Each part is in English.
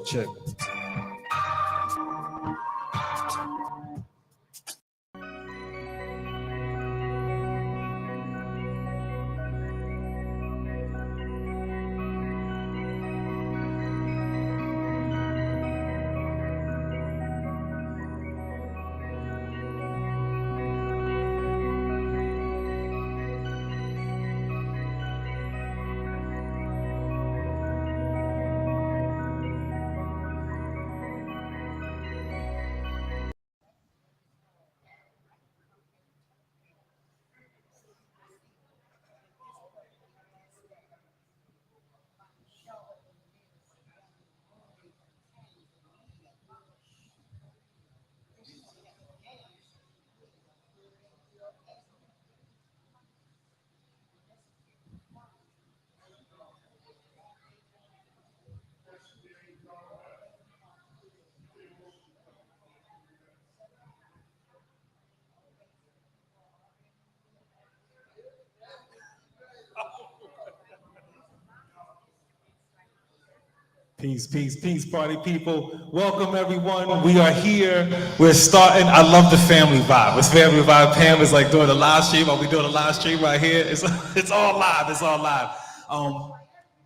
Check. Peace, party people. Welcome, everyone. We are here. We're starting. I love the family vibe. It's family vibe. Pam is like doing a live stream. Are we doing a live stream right here? It's all live. It's all live.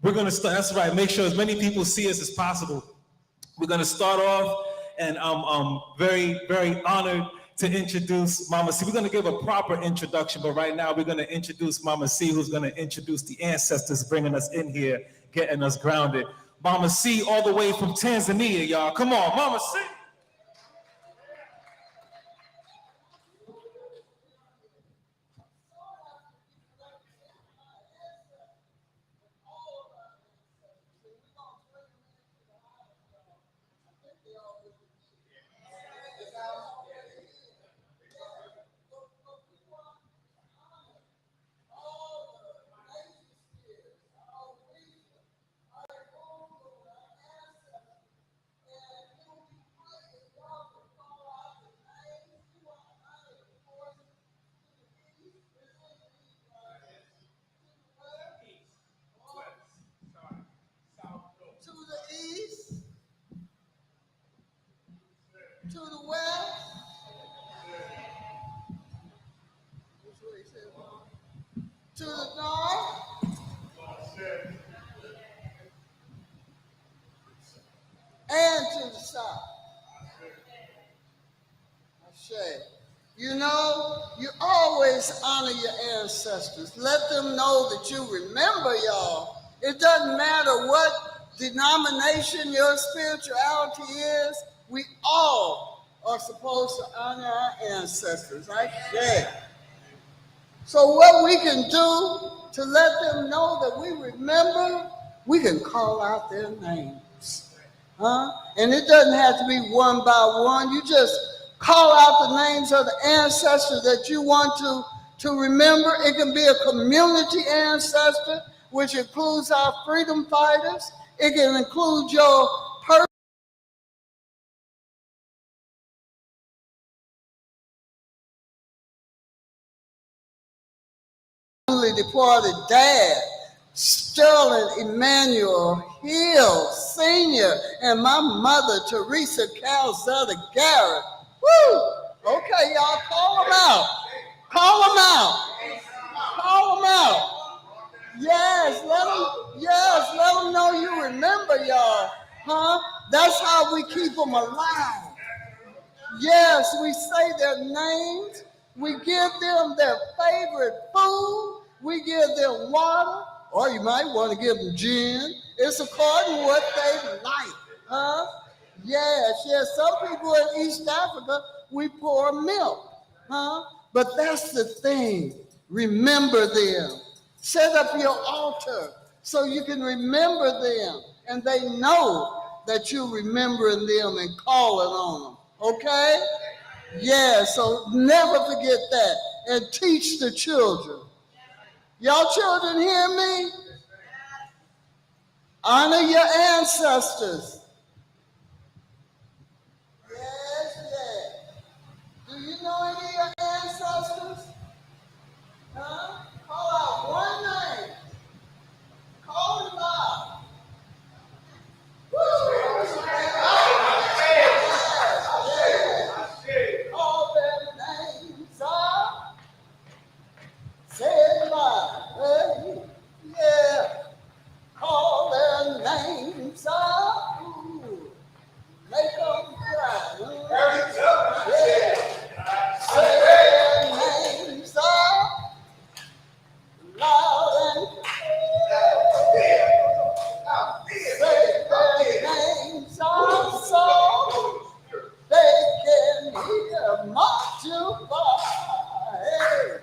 We're going to start. That's right. Make sure as many people see us as possible. We're going to start off, and I'm very, very honored to introduce Mama C. We're going to give a proper introduction, but right now we're going to introduce Mama C, who's going to introduce the ancestors bringing us in here, getting us grounded. Mama C, all the way from Tanzania, y'all. Come on, Mama C. To the west, to the north, and to the south. You know, you always honor your ancestors. Let them know that you remember y'all. It doesn't matter what denomination your spirituality is, we all are supposed to honor our ancestors. I say. So what we can do to let them know that we remember, we can call out their names. And it doesn't have to be one by one. You just call out the names of the ancestors that you want to remember. It can be a community ancestor, which includes our freedom fighters. It can include your departed dad, Sterling Emmanuel Hill Sr., and my mother, Teresa Calzetta Garrett. Woo! Okay, y'all, call them out. Call them out. Call them out. Yes, let them know you remember y'all. That's how we keep them alive. Yes, we say their names. We give them their favorite food. We give them water, or you might want to give them gin. It's according to what they like, Yes. Some people in East Africa, we pour milk, But that's the thing. Remember them. Set up your altar so you can remember them, and they know that you're remembering them and calling on them. Okay? Yeah, so never forget that, and teach the children. Y'all children hear me? Honor your ancestors. Yes. Multiply. Hey,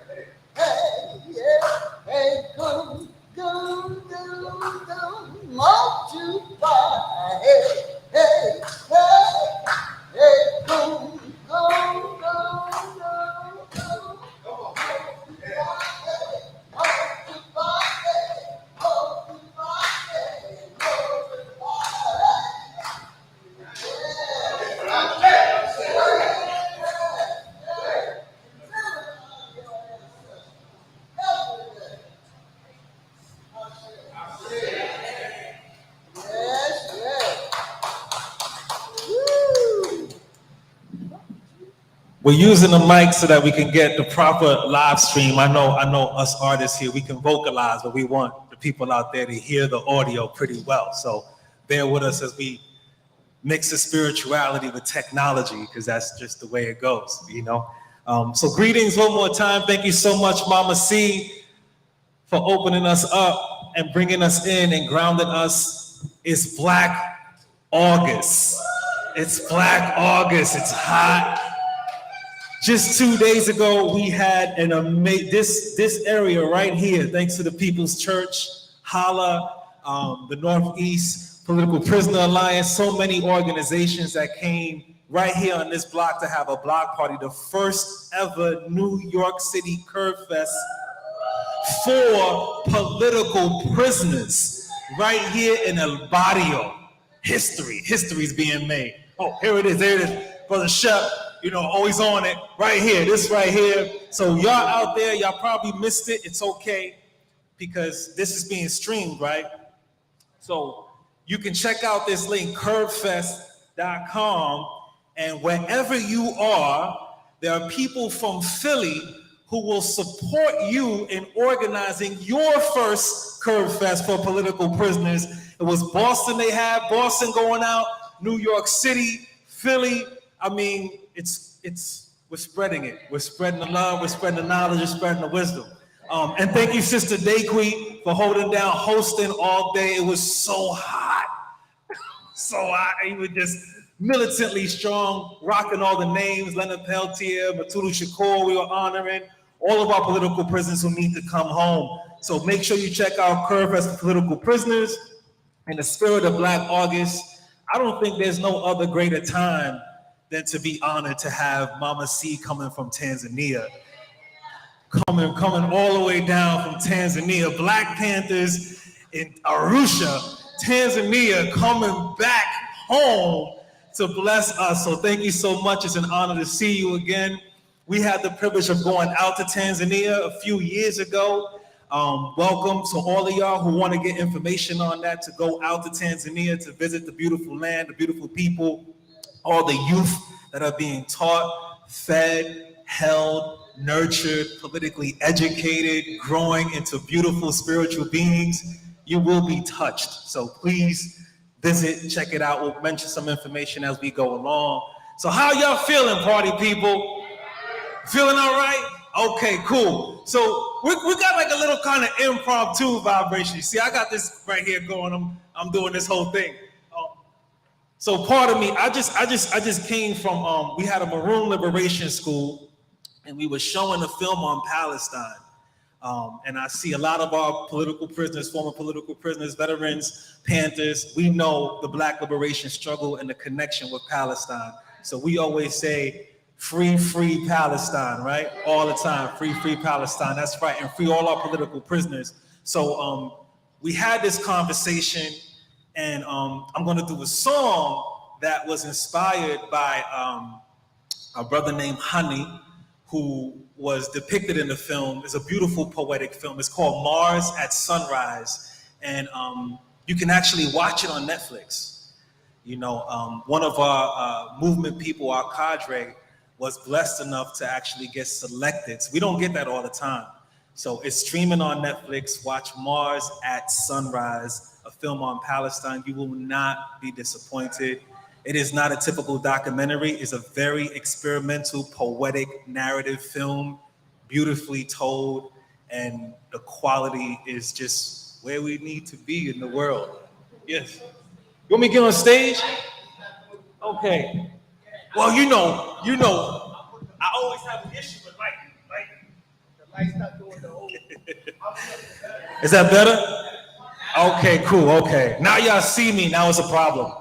hey, yeah. Hey, go, go, go, go. Multiply. Hey, hey, hey. Hey, go, go, go, go, go. Yes, yes. Woo. We're using the mic so that we can get the proper live stream. I know us artists here, we can vocalize, but we want the people out there to hear the audio pretty well. So bear with us as we mix the spirituality with technology, because that's just the way it goes, you know? So greetings one more time. Thank you so much, Mama C, for opening us up and bringing us in and grounding us. It's Black August. It's Black August. It's hot. Just 2 days ago, we had an amazing, this area right here, thanks to the People's Church, Holla, the Northeast Political Prisoner Alliance, so many organizations that came right here on this block to have a block party, the first ever New York City Curve Fest for political prisoners, right here in El Barrio. History's being made. Oh, here it is, Brother Shep, you know, always on it, right here, this right here. So y'all out there, y'all probably missed it, it's okay, because this is being streamed, right? So you can check out this link, curvefest.com, and wherever you are, there are people from Philly who will support you in organizing your first Curve Fest for political prisoners. It was Boston they had, Boston going out, New York City, Philly. I mean, we're spreading it. We're spreading the love, we're spreading the knowledge, we're spreading the wisdom. And thank you, Sister Dayquee, for holding down, hosting all day. It was so hot. So hot. You were just militantly strong, rocking all the names, Leonard Peltier, Matulu Shakur, we were honoring all of our political prisoners who need to come home. So make sure you check out Curve Fest for political prisoners. In the spirit of Black August, I don't think there's no other greater time than to be honored to have Mama C coming from Tanzania. Coming all the way down from Tanzania. Black Panthers in Arusha, Tanzania, coming back home to bless us. So thank you so much. It's an honor to see you again. We had the privilege of going out to Tanzania a few years ago. Welcome to all of y'all who want to get information on that, to go out to Tanzania, to visit the beautiful land, the beautiful people, all the youth that are being taught, fed, held, nurtured, politically educated, growing into beautiful spiritual beings. You will be touched. So please visit, check it out. We'll mention some information as we go along. So how y'all feeling, party people? Feeling all right? Okay, cool. So we got like a little kind of impromptu vibration. See, I got this right here going. I'm doing this whole thing. So part of me, I just came from, we had a Maroon Liberation School, and we were showing a film on Palestine. And I see a lot of our political prisoners, former political prisoners, veterans, Panthers. We know the Black liberation struggle and the connection with Palestine. So we always say, free, free Palestine, right? All the time, free, free Palestine. That's right, and free all our political prisoners. So we had this conversation, and I'm gonna do a song that was inspired by a brother named Honey, who was depicted in the film. It's a beautiful poetic film. It's called Mars at Sunrise, and you can actually watch it on Netflix. You know, one of our movement people, our cadre, was blessed enough to actually get selected. So we don't get that all the time. So it's streaming on Netflix. Watch Mars at Sunrise, a film on Palestine. You will not be disappointed. It is not a typical documentary. It's a very experimental, poetic narrative film, beautifully told, and the quality is just where we need to be in the world. Yes. You want me to get on stage? Okay. Well, I always have an issue with lighting. The light's not doing the whole. Is that better? Okay, cool. Okay, now y'all see me. Now it's a problem.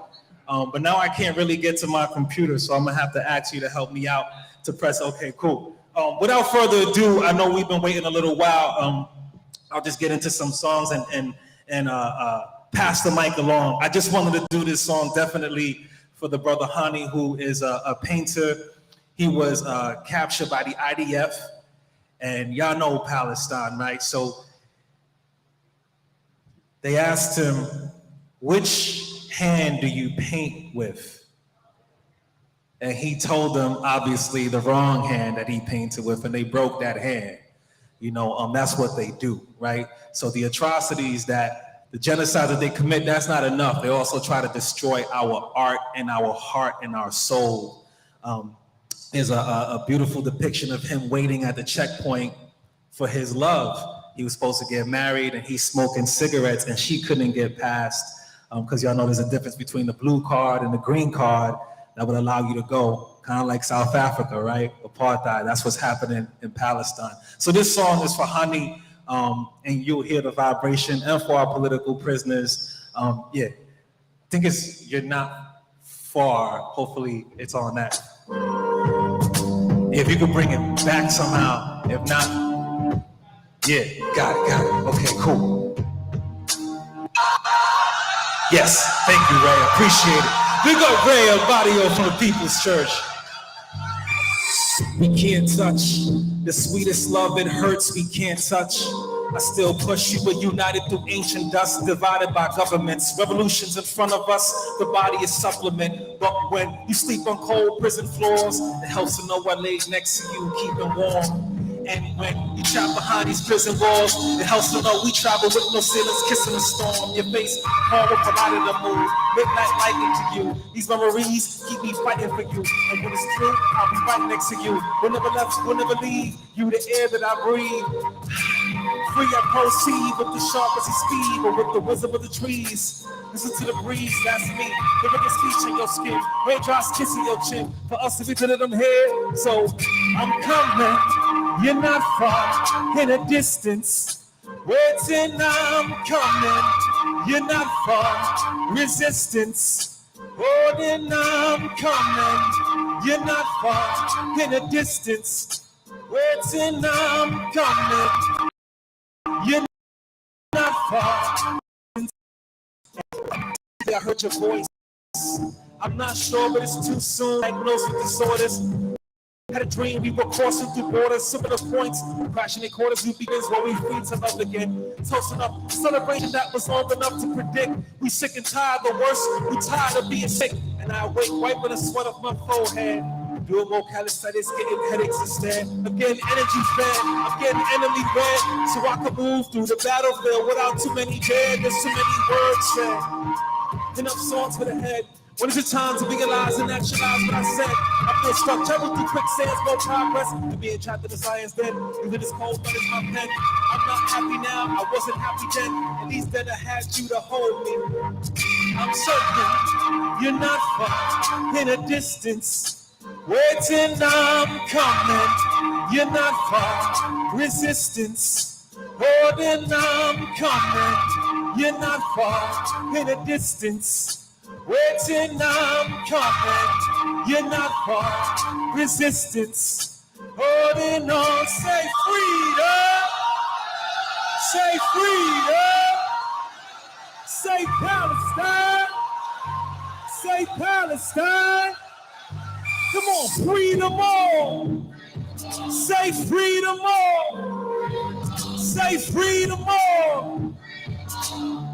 But now I can't really get to my computer, so I'm gonna have to ask you to help me out to press. Okay, cool. Without further ado, I know we've been waiting a little while. I'll just get into some songs and pass the mic along. I just wanted to do this song definitely for the brother Hani, who is a painter. He was captured by the IDF, and y'all know Palestine, right? So they asked him, which hand do you paint with? And he told them, obviously, the wrong hand that he painted with, and they broke that hand. That's what they do, right? So the atrocities the genocide that they commit, that's not enough. They also try to destroy our art and our heart and our soul. There's a beautiful depiction of him waiting at the checkpoint for his love. He was supposed to get married, and he's smoking cigarettes, and she couldn't get past, because y'all know there's a difference between the blue card and the green card that would allow you to go, kind of like South Africa, right? Apartheid, that's what's happening in Palestine. So this song is for Hani, and you'll hear the vibration, and for our political prisoners. I think you're not far. Hopefully it's on that. If you could bring it back somehow. If not, got it. Okay, cool. Yes, thank you, Ray. Appreciate it. Big up Ray Abadio from the People's Church. We can't touch the sweetest love, it hurts, we can't touch. I still push you, we're united through ancient dust, divided by governments. Revolutions in front of us, the body is supplement. But when you sleep on cold prison floors, it helps to know I laid next to you, keeping warm. And when you trap behind these prison walls, it helps to know we travel with no ceilings, kissing the storm. Your face, horror provided a move, midnight lighting to you. These memories keep me fighting for you. And when it's true, I'll be right next to you. We'll never left, we'll never leave. You the air that I breathe. Free I proceed with the sharpest of speed, but with the wisdom of the trees. Listen to the breeze, that's me. The rhythm speech in your skin, raindrops kissing your chin. For us to be to them here, so I'm coming. You're not far in a distance. Waiting, I'm coming. You're not far. Resistance. Holding, I'm coming. You're not far in a distance. Waiting, I'm coming. You're not far. I heard your voice. I'm not sure, but it's too soon. Diagnosed with disorders. Had a dream we were crossing through borders, similar points, crashing in quarters. We begins where we free to love again. Toasting up, celebration that was long enough to predict. We sick and tired, the worst. We tired of being sick. And I wake, wiping the sweat off my forehead. Doing more calisthenics, getting headaches instead. I'm getting energy fed, I'm getting enemy red, so I can move through the battlefield without too many dead. There's too many words said. Enough songs for the head. When is it time to realize and actualize what I said? I feel stuck, travel through quicksands, no progress. And being trapped in the science then, even this cold blood is my pen. I'm not happy now, I wasn't happy then. At least then I had you to hold me. I'm certain you're not far in a distance. Waiting, I'm coming. You're not far. Resistance. Holding, I'm coming. You're not far in a distance. Waiting, I'm coming. You're not far. Resistance. Holding on. Say freedom. Say freedom. Say Palestine. Say Palestine. Come on, freedom all. Say freedom all. Say freedom all.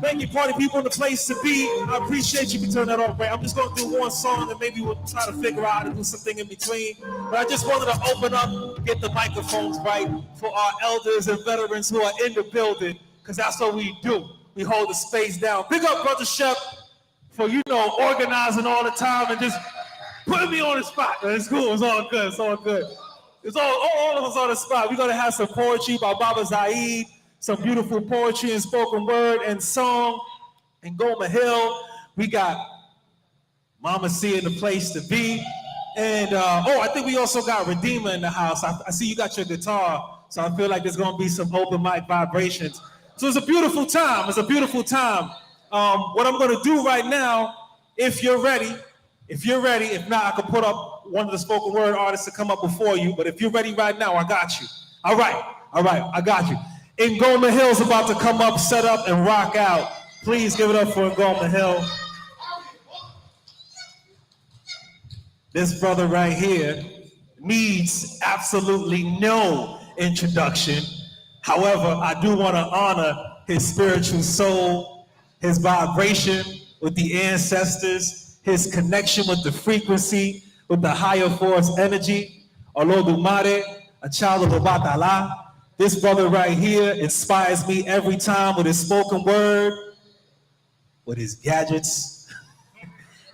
Thank you, party people in the place to be. I appreciate you for turning that off, right? I'm just going to do one song and maybe we'll try to figure out how to do something in between. But I just wanted to open up, get the microphones right for our elders and veterans who are in the building, because that's what we do. We hold the space down. Big up, Brother Shep, for, organizing all the time and just putting me on the spot. It's cool. It's all good. It's all good. It's all of us on the spot. We're going to have some poetry by Baba Zaid, some beautiful poetry and spoken word and song in Goma Hill. We got Mama C in the place to be. And I think we also got Redeemer in the house. I see you got your guitar, so I feel like there's gonna be some open mic vibrations. So it's a beautiful time. It's a beautiful time. What I'm gonna do right now, if you're ready, if not, I could put up one of the spoken word artists to come up before you. But if you're ready right now, I got you. All right, I got you. Ngoma Hill's about to come up, set up, and rock out. Please give it up for Ngoma Hill. This brother right here needs absolutely no introduction. However, I do want to honor his spiritual soul, his vibration with the ancestors, his connection with the frequency, with the higher force energy. Olodumare, a child of Obatala. This brother right here inspires me every time with his spoken word, with his gadgets,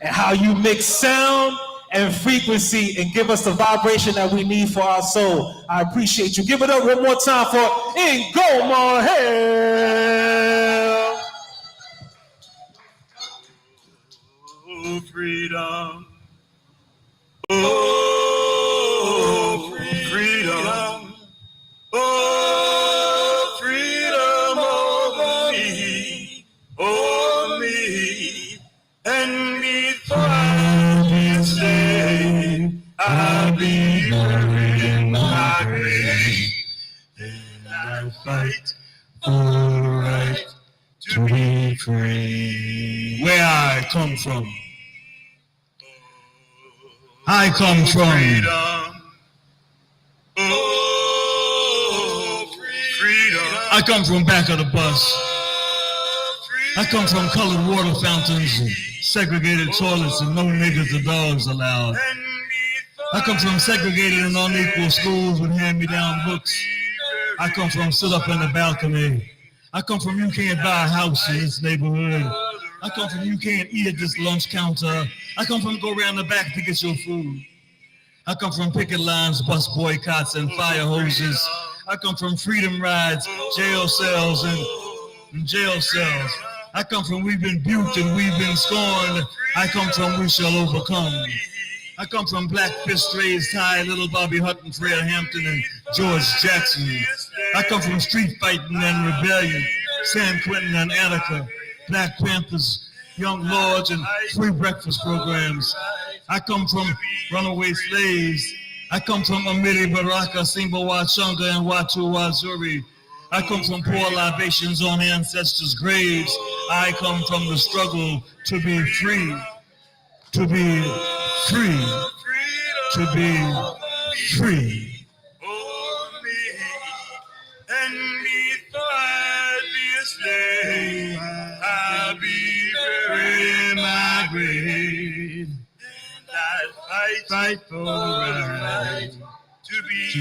and how you mix sound and frequency and give us the vibration that we need for our soul. I appreciate you. Give it up one more time for Ngoma Hill. Oh, freedom. Oh, freedom. Oh, freedom over me. Oh, me. And before I be saved, I'll be buried in my grave. And I fight for the right to be free. Where I come from. I come from freedom. Oh, freedom. I come from back of the bus. I come from colored water fountains and segregated toilets and no niggas or dogs allowed. I come from segregated and unequal schools with hand-me-down books. I come from sit up in the balcony. I come from you can't buy a house in this neighborhood. I come from you can't eat at this lunch counter. I come from go around the back to get your food. I come from picket lines, bus boycotts, and fire hoses. I come from freedom rides, jail cells, and jail cells. I come from we've been buked and we've been scorned. I come from we shall overcome. I come from Black Fist Raised High, Little Bobby Hutton, Fred Hampton, and George Jackson. I come from street fighting and rebellion, San Quentin and Attica, Black Panthers, Young Lords, and free breakfast programs. I come from runaway slaves. I come from Amiri Baraka, Simba Wachunga, and Watu Wazuri. I come from poor libations on ancestors' graves. I come from the struggle to be free, to be free, to be free. And before I be a slave, I'll be buried in my grave. And I fight for the right to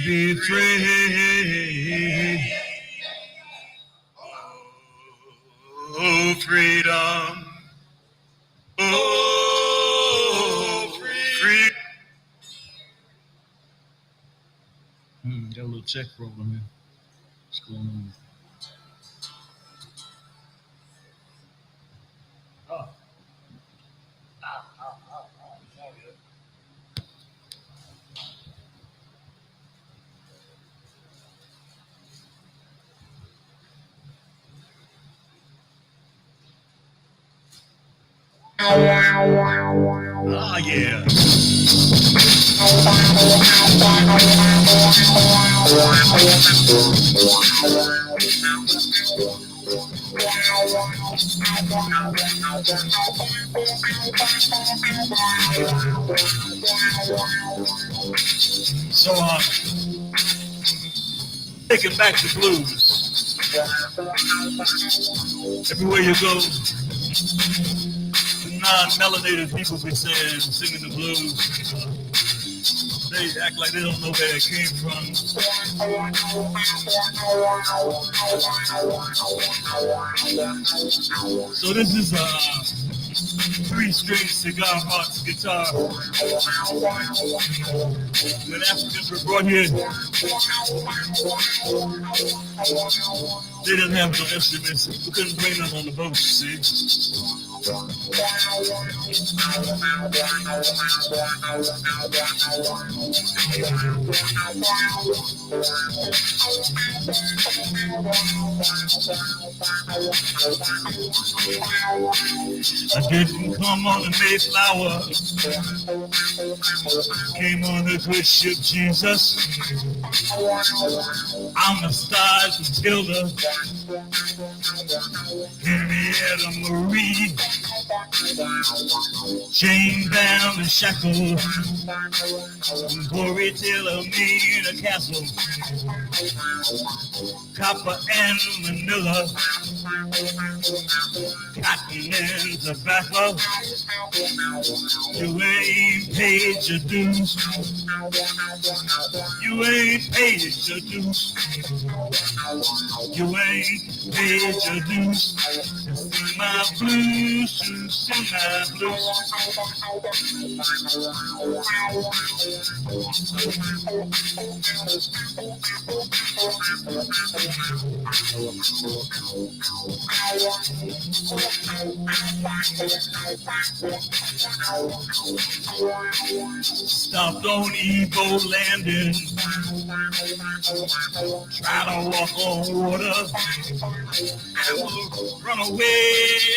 be free. Oh, freedom. Oh, freedom. Got a little check problem here. What's going on? Ah, yeah. So, taking back the blues. Everywhere you go, non-melanated people be saying, singing the blues. They act like they don't know where it came from. So this is a 3-string cigar box guitar. When Africans were brought here They didn't have no instruments. We couldn't bring them on the boat, you see. I didn't come on the Mayflower. Came on the good ship Jesus. I'm a star Matilda. Henrietta Marie. Chained down and shackled. Glory till a mean a castle. Copper and Manila. Cotton and tobacco. You ain't paid your dues. You ain't paid your dues. You ain't paid your dues. Sing my blues, sing my blues. Stopped on Evo Landing. Try to walk on water. I'm a runaway.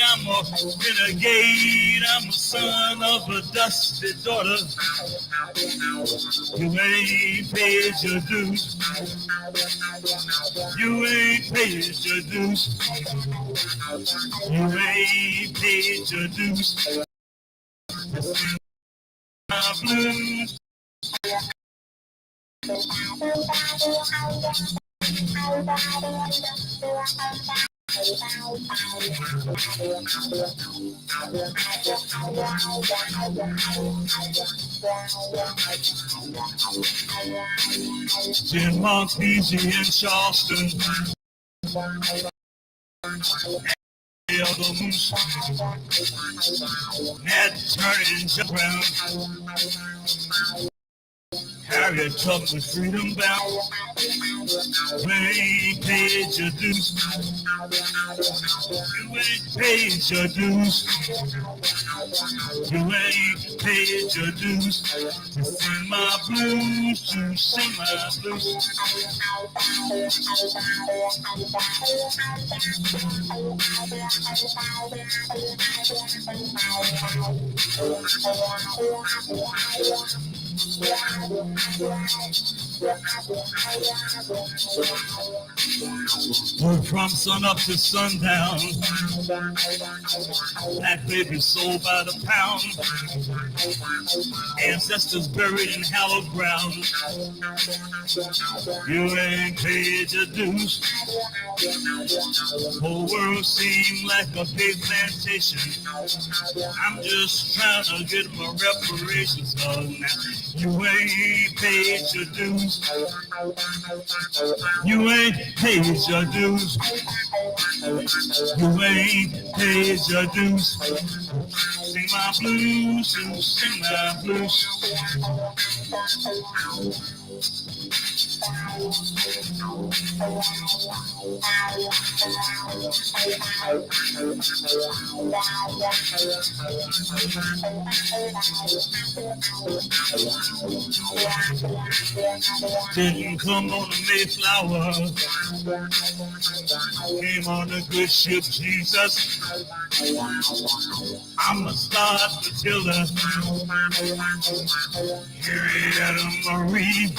I'm a renegade. I'm a son of a dusty daughter. You ain't paid your dues. You ain't paid your dues. You ain't paid your dues. My blues. In Montpeasy and Charleston, the other moose, Nat Turner and Brown, Harriet Tubman, freedom bound. You ain't paid your dues. You ain't paid your dues. You ain't paid your dues. To sing my blues, to sing my blues. Work from sun up to sundown. Black baby sold by the pound. Ancestors buried in hallowed ground. You ain't paid your dues. Whole world seemed like a big plantation. I'm just trying to get my reparations done. You ain't paid your dues. You ain't paid your dues. You ain't paid your dues. Sing my blues, sing my blues. Didn't come on the Mayflower. Came on the good ship Jesus. I'm a star Matilda. Henrietta Marie.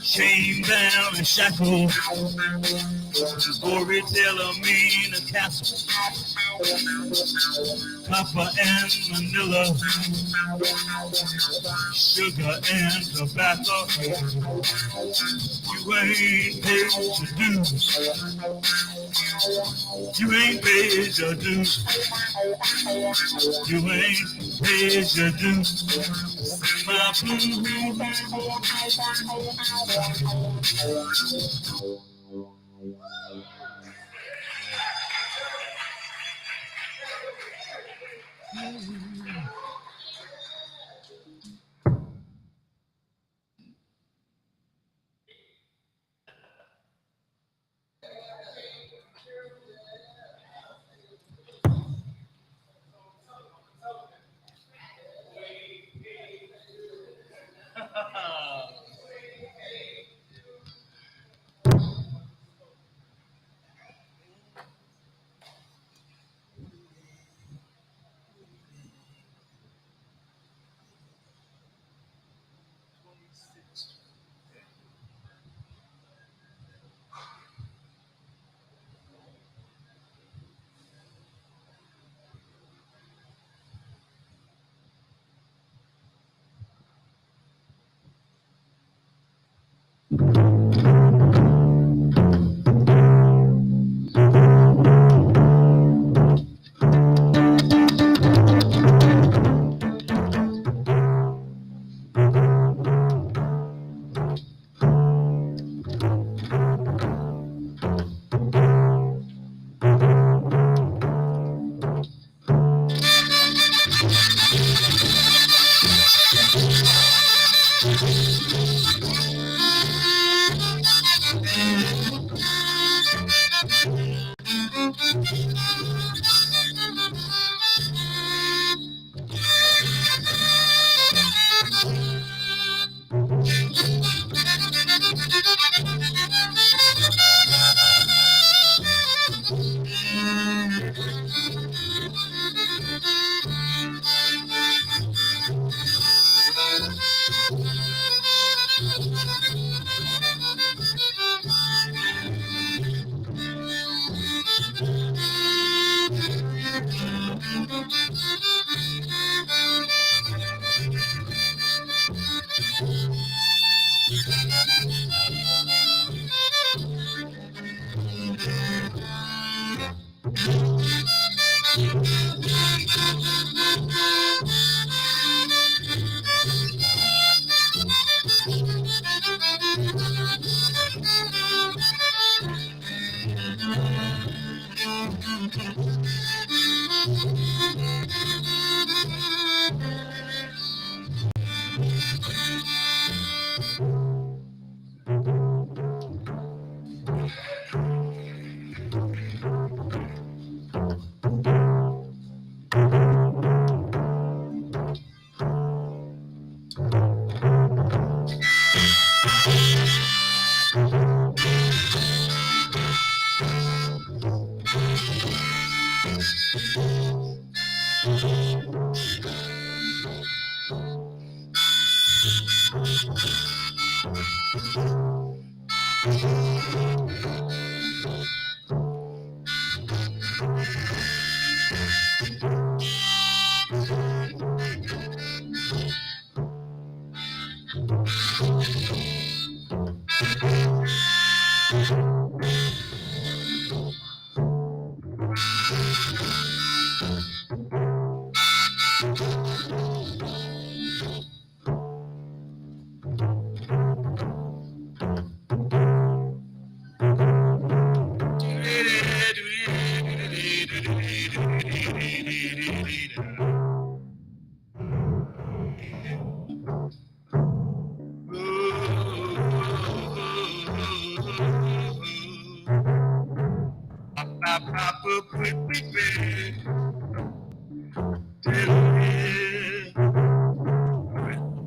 Chained down and shackled. Glory till a mean a castle. Copper and Manila. Sugar and tobacco. You ain't paid your dues. You ain't paid your dues. You ain't paid your dues. My blues.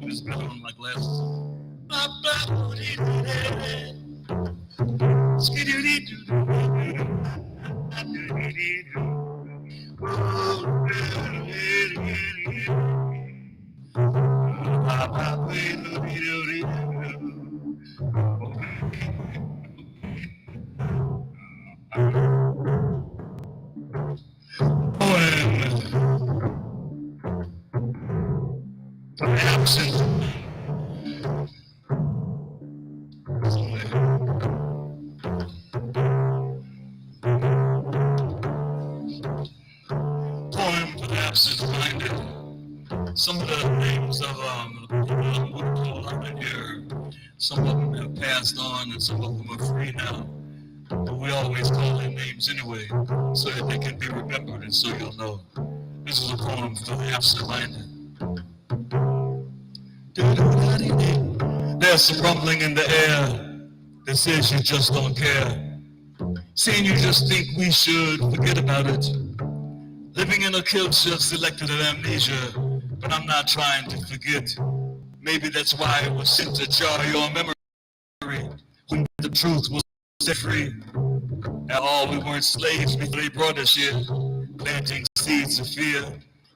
Just got on my glasses. Poem for the absent-minded. Some of the names of the people I'm going to call out in here, some of them have passed on and some of them are free now. But we always call their names anyway, so that they can be remembered and so you'll know. This is a poem for the absent-minded. There's some rumbling in the air that says you just don't care. Saying you just think we should forget about it. Living in a culture selected of amnesia, but I'm not trying to forget. Maybe that's why it was sent to jar your memory when the truth was set free. At all, we weren't slaves before they brought us here, planting seeds of fear,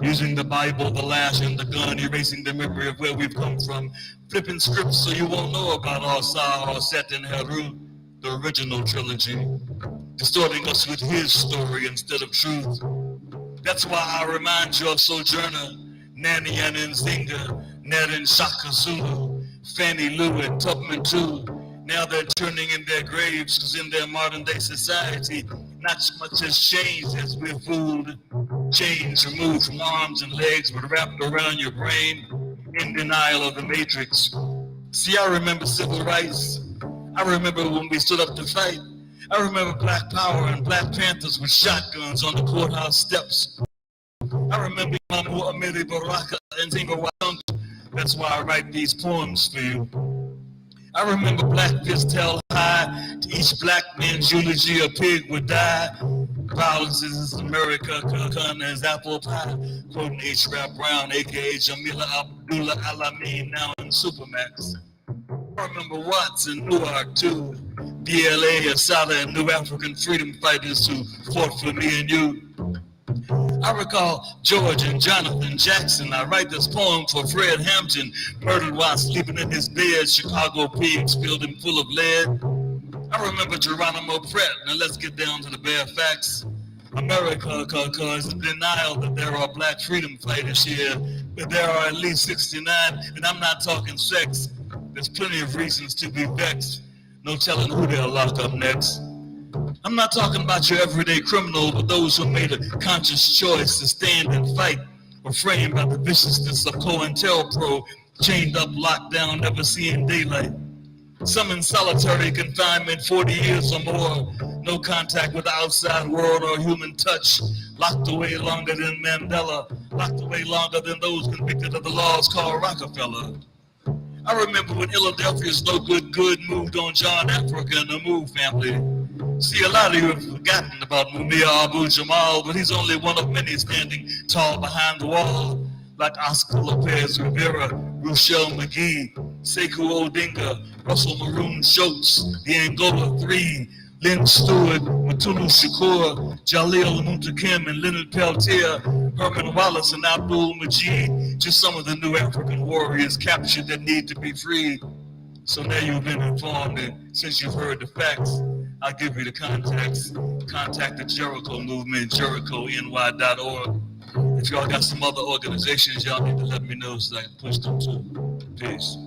using the Bible, the lash, and the gun, erasing the memory of where we've come from, flipping scripts so you won't know about Asa, Set, and Heru, the original trilogy, distorting us with his story instead of truth. That's why I remind you of Sojourner, Nanny and Nzinga, Ned and Shaka Zulu, Fannie Lou and Tubman too. Now they're turning in their graves because in their modern day society, not much has changed as we're fooled. Chains removed from arms and legs but wrapped around your brain in denial of the matrix. See, I remember civil rights. I remember when we stood up to fight. I remember Black Power and Black Panthers with shotguns on the courthouse steps. I remember Mamu Amiri Baraka and Zinga Wazungu That's why I write these poems for you. I remember black fists held high. To each black man's eulogy, a pig would die. Violence is America, Kakana is apple pie. Quoting H. Rap Brown, aka Jamila Abdullah Alameen, now in Supermax. I remember Watts in Newark too. DLA, Asada, and New African freedom fighters who fought for me and you. I recall George and Jonathan Jackson. I write this poem for Fred Hampton, murdered while sleeping in his bed. Chicago pigs filled him full of lead. I remember Geronimo Pratt. Now let's get down to the bare facts. America is in denial that there are black freedom fighters here, but there are at least 69, and I'm not talking sex. There's plenty of reasons to be vexed. No telling who they'll lock up next. I'm not talking about your everyday criminal, but those who made a conscious choice to stand and fight, were framed by the viciousness of COINTELPRO, chained up, locked down, never seeing daylight. Some in solitary confinement, 40 years or more, no contact with the outside world or human touch, locked away longer than Mandela, locked away longer than those convicted of the laws called Rockefeller. I remember when Philadelphia's No Good Good moved on John Africa and the Move family. See, a lot of you have forgotten about Mumia Abu-Jamal, but he's only one of many standing tall behind the wall, like Oscar Lopez Rivera, Rochelle McGee, Sekou Odinga, Russell Maroon Schultz, the Angola Three, Lynn Stewart, Matulu Shakur, Jalil Muntakim, and Leonard Peltier, Herman Wallace, and Abdul Majid, just some of the new African warriors captured that need to be freed. So now you've been informed, and since you've heard the facts, I'll give you the contacts. Contact the Jericho Movement, jerichony.org. If y'all got some other organizations, y'all need to let me know so I can push them too. Peace.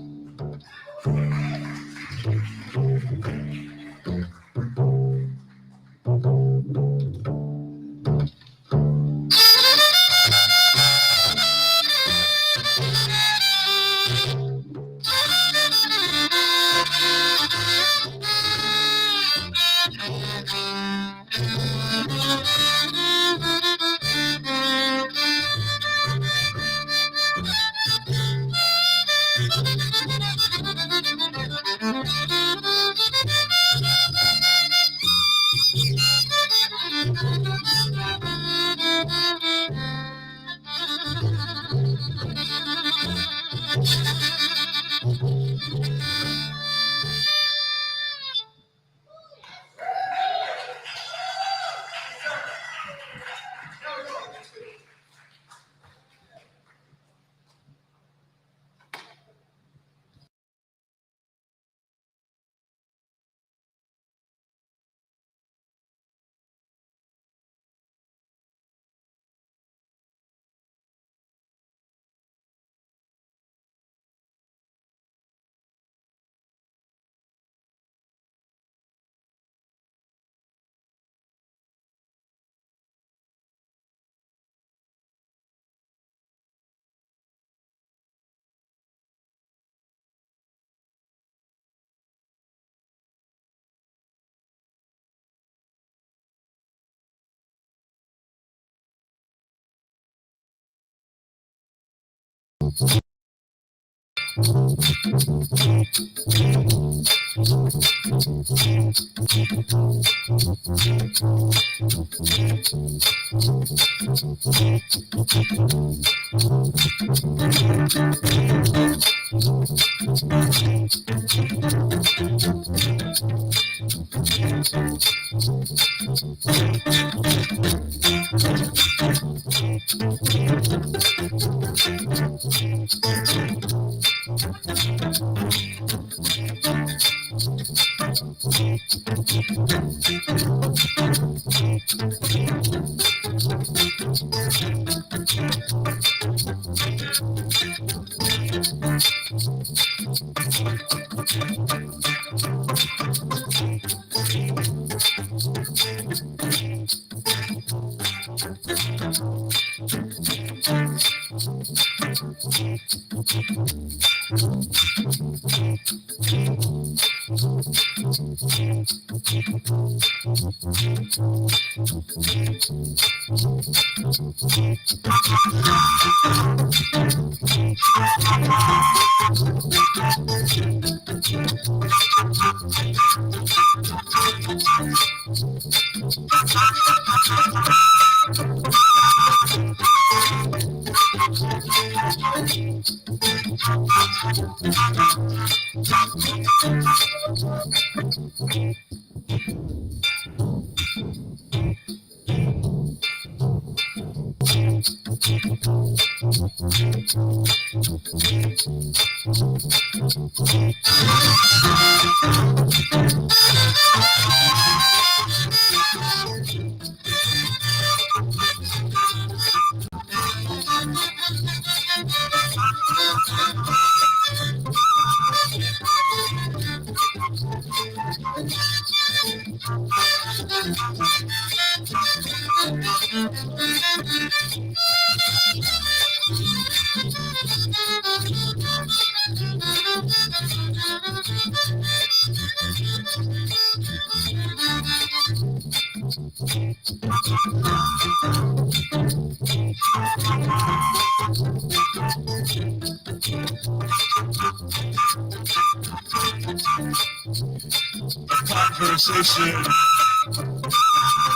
Conversation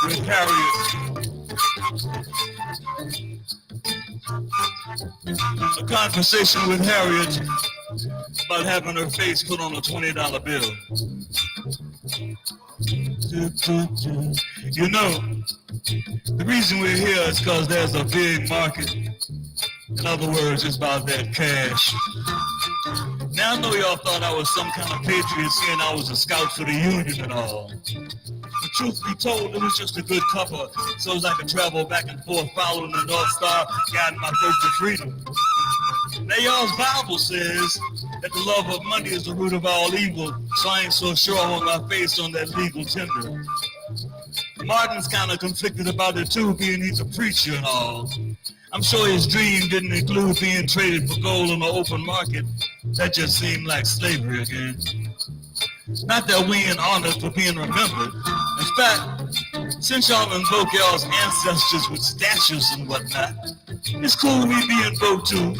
with Harriet. A conversation with Harriet about having her face put on a $20 bill. You know, the reason we're here is because there's a big market. In other words, it's about that cash. Now I know y'all thought I was some kind of patriot saying I was a scout for the Union and all. The truth be told, it was just a good cover so as I could travel back and forth following the North Star, guiding my folks to freedom. Now y'all's Bible says that the love of money is the root of all evil, so I ain't so sure I want my face on that legal tender. Martin's kind of conflicted about it too, being he's a preacher and all. I'm sure his dream didn't include being traded for gold on the open market. That just seemed like slavery again. Not that we ain't honored for being remembered. In fact, since y'all invoke y'all's ancestors with statues and whatnot, it's cool we be invoked too.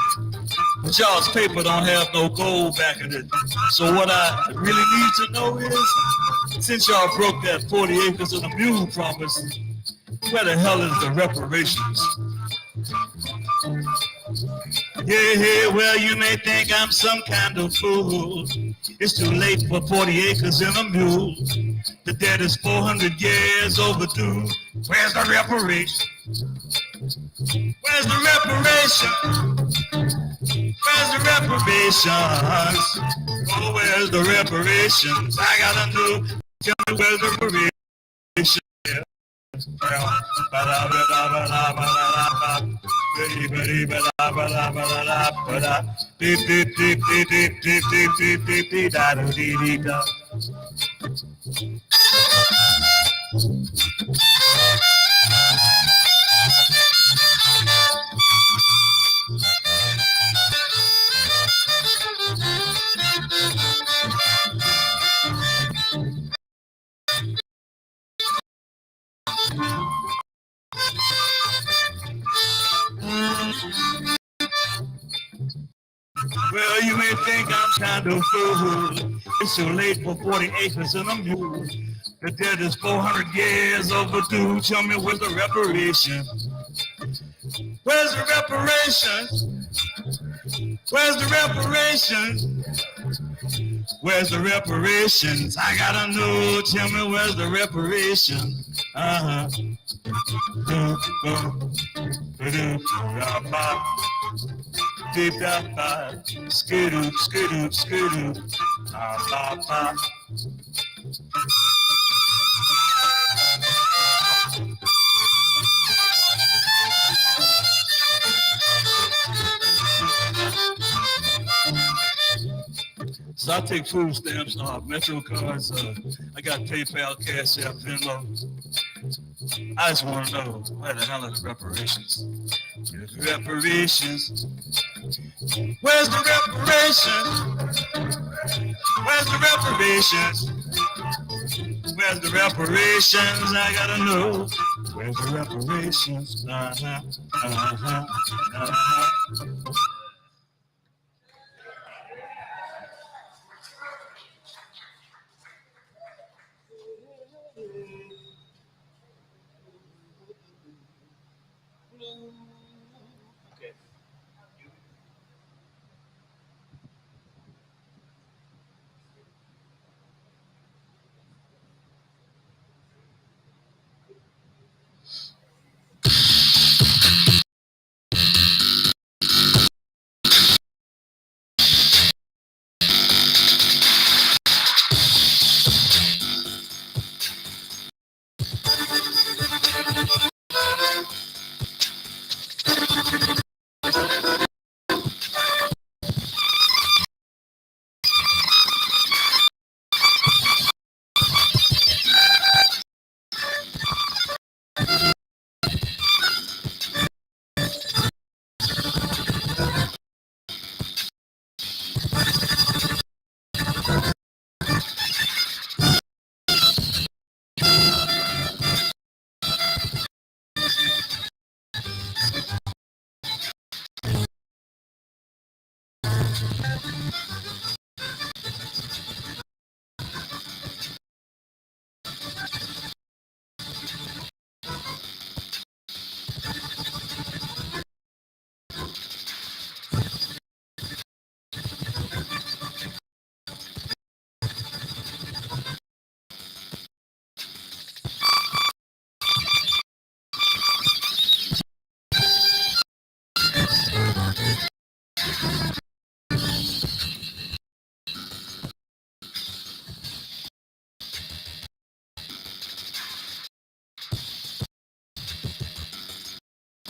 But y'all's paper don't have no gold back in it. So what I really need to know is, since y'all broke that 40 acres and a mule promise, where the hell is the reparations? Yeah, well, you may think I'm some kind of fool. It's too late for 40 acres and a mule. The debt is 400 years overdue. Where's the reparation? Where's the reparation? Where's the reparations? Oh, where's the reparations? I gotta know. Tell me where's the reparations? Well, you may think I'm kind of fool. It's too late for 40 acres and a mule. The debt is 400 years overdue. Tell me where's the reparation? Where's the reparation? Where's the reparation? Where's the reparations? I gotta know. Tell me where's the reparation? Skidoo, skidoo, skidoo. So I take food stamps, Metro cards, I got PayPal, Cash App, Venmo. I just want to know, where the hell are the reparations? Where's the reparations? Where's the reparations? Where's the reparations? Where's the reparations? I gotta know. Where's the reparations?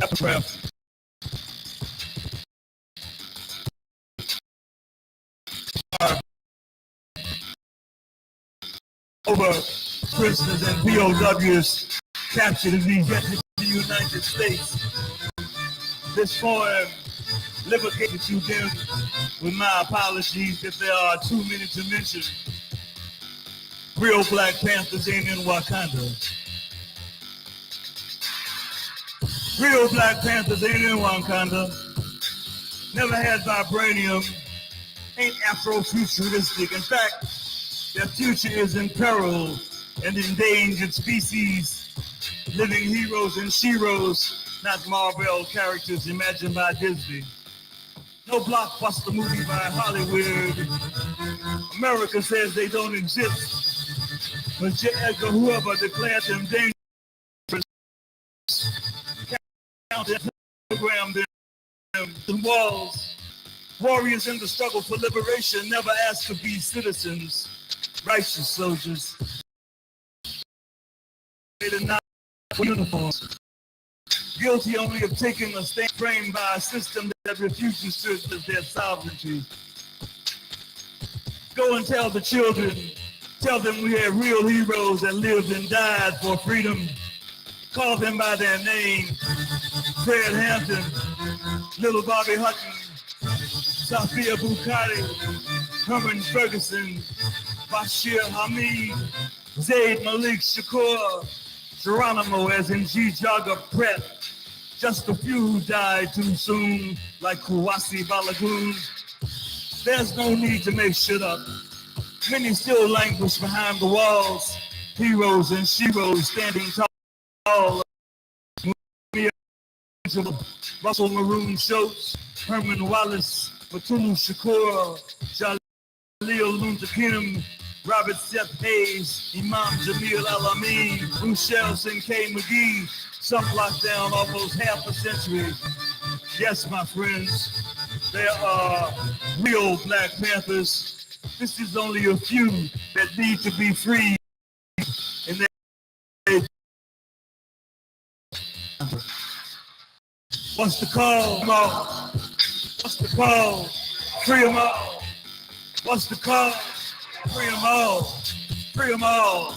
Epigraph. Over prisoners and POWs captured in the United States. This poem liquidated you them with my apologies if there are too many to mention. Real Black Panthers ain't in Wakanda. Real Black Panthers ain't in Wakanda. Never had vibranium. Ain't Afrofuturistic. In fact, their future is in peril. An endangered species. Living heroes and sheroes, not Marvel characters imagined by Disney. No blockbuster movie by Hollywood. America says they don't exist. But J. Edgar Hoover declared them dangerous. Counted, programmed them to walls. Warriors in the struggle for liberation never asked to be citizens. Righteous soldiers. They did not wear uniforms. Guilty only of taking a stand framed by a system that refuses to assert their sovereignty. Go and tell the children, tell them we had real heroes that lived and died for freedom. Call them by their name. Fred Hampton, Little Bobby Hutton, Sophia Bukati, Herman Ferguson, Bashir Hamid, Zayd Malik Shakur, Geronimo as in G. Jaga Pratt. Just a few who died too soon, like Kouassi Balagoon. There's no need to make shit up. Many still languish behind the walls. Heroes and sheroes standing tall. Russell Maroon Schultz, Herman Wallace, Matulu Shakur, Jaleel Muntakim, Robert Seth Hayes, Imam Jamil Al-Amin, Rochelle Sinkay McGee. Some locked down almost half a century. Yes, my friends, there are real Black Panthers. This is only a few that need to be freed. And what's the call? What's the call? Free them all. What's the call? Free them all. Free them all.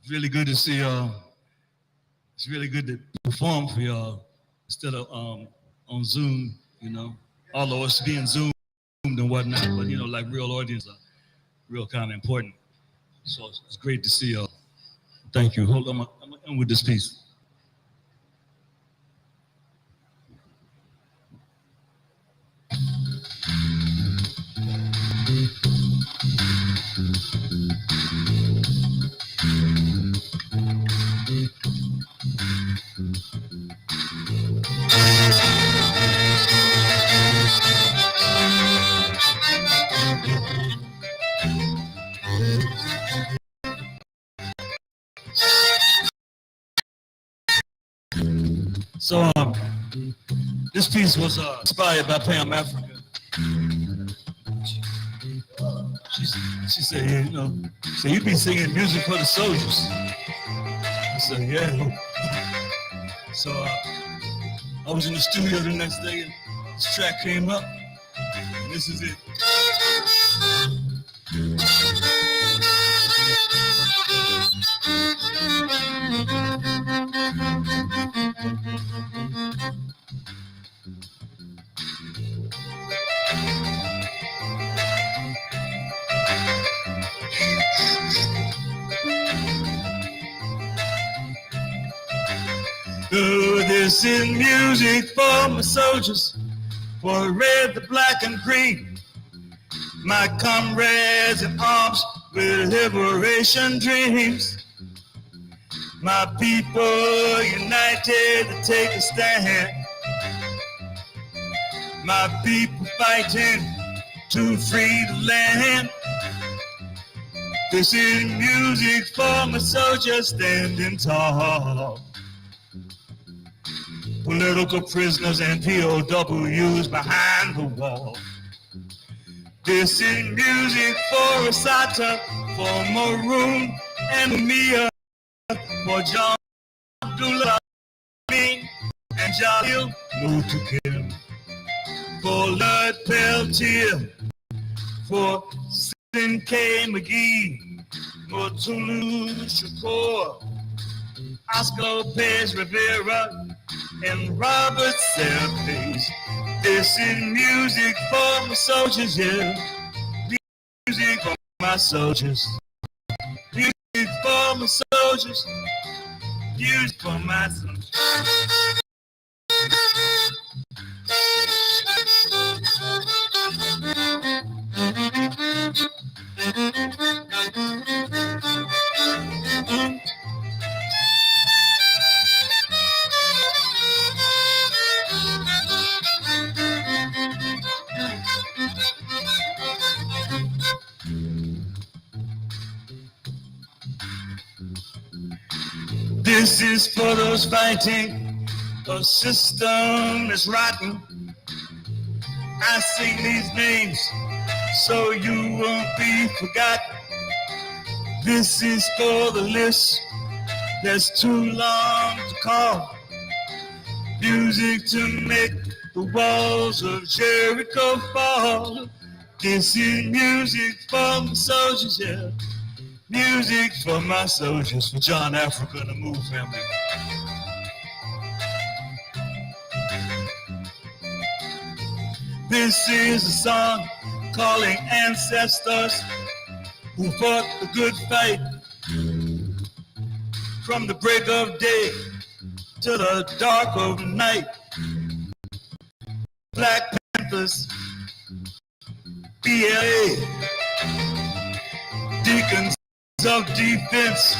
It's really good to see y'all. It's really good to perform for y'all instead of on Zoom, you know. Although it's being Zoomed and whatnot, but you know, like real audience are real kind of important. So it's great to see y'all. Thank you. Hold on, I'm gonna end with this piece. So this piece was inspired by Pam Africa. She said, yeah, you know, so you be singing music for the soldiers. I said, yeah. So I was in the studio the next day and this track came up and this is it. This is music for my soldiers, for the red, the black, and green. My comrades in arms with liberation dreams. My people united to take a stand. My people fighting to free the land. This is music for my soldiers standing tall. Political prisoners and POWs behind the wall. This is music for Asata, for Maroon and Mia, for John Abdullah and Jalil Mutukim, for Lud Peltier, for Sidney K. McGee, for Tulu Shakur, Oscar Lopez Rivera, and Robert Serpes. This is music for my soldiers, yeah. Music for my soldiers. Music for my soldiers. Music for my soldiers. This is for those fighting, the system is rotten. I sing these names so you won't be forgotten. This is for the list that's too long to call. Music to make the walls of Jericho fall. This is music for my soldiers, yeah. Music for my soldiers, for John Africa and the Move family. This is a song calling ancestors who fought the good fight from the break of day to the dark of night. Black Panthers, BLA, Deacons of Defense,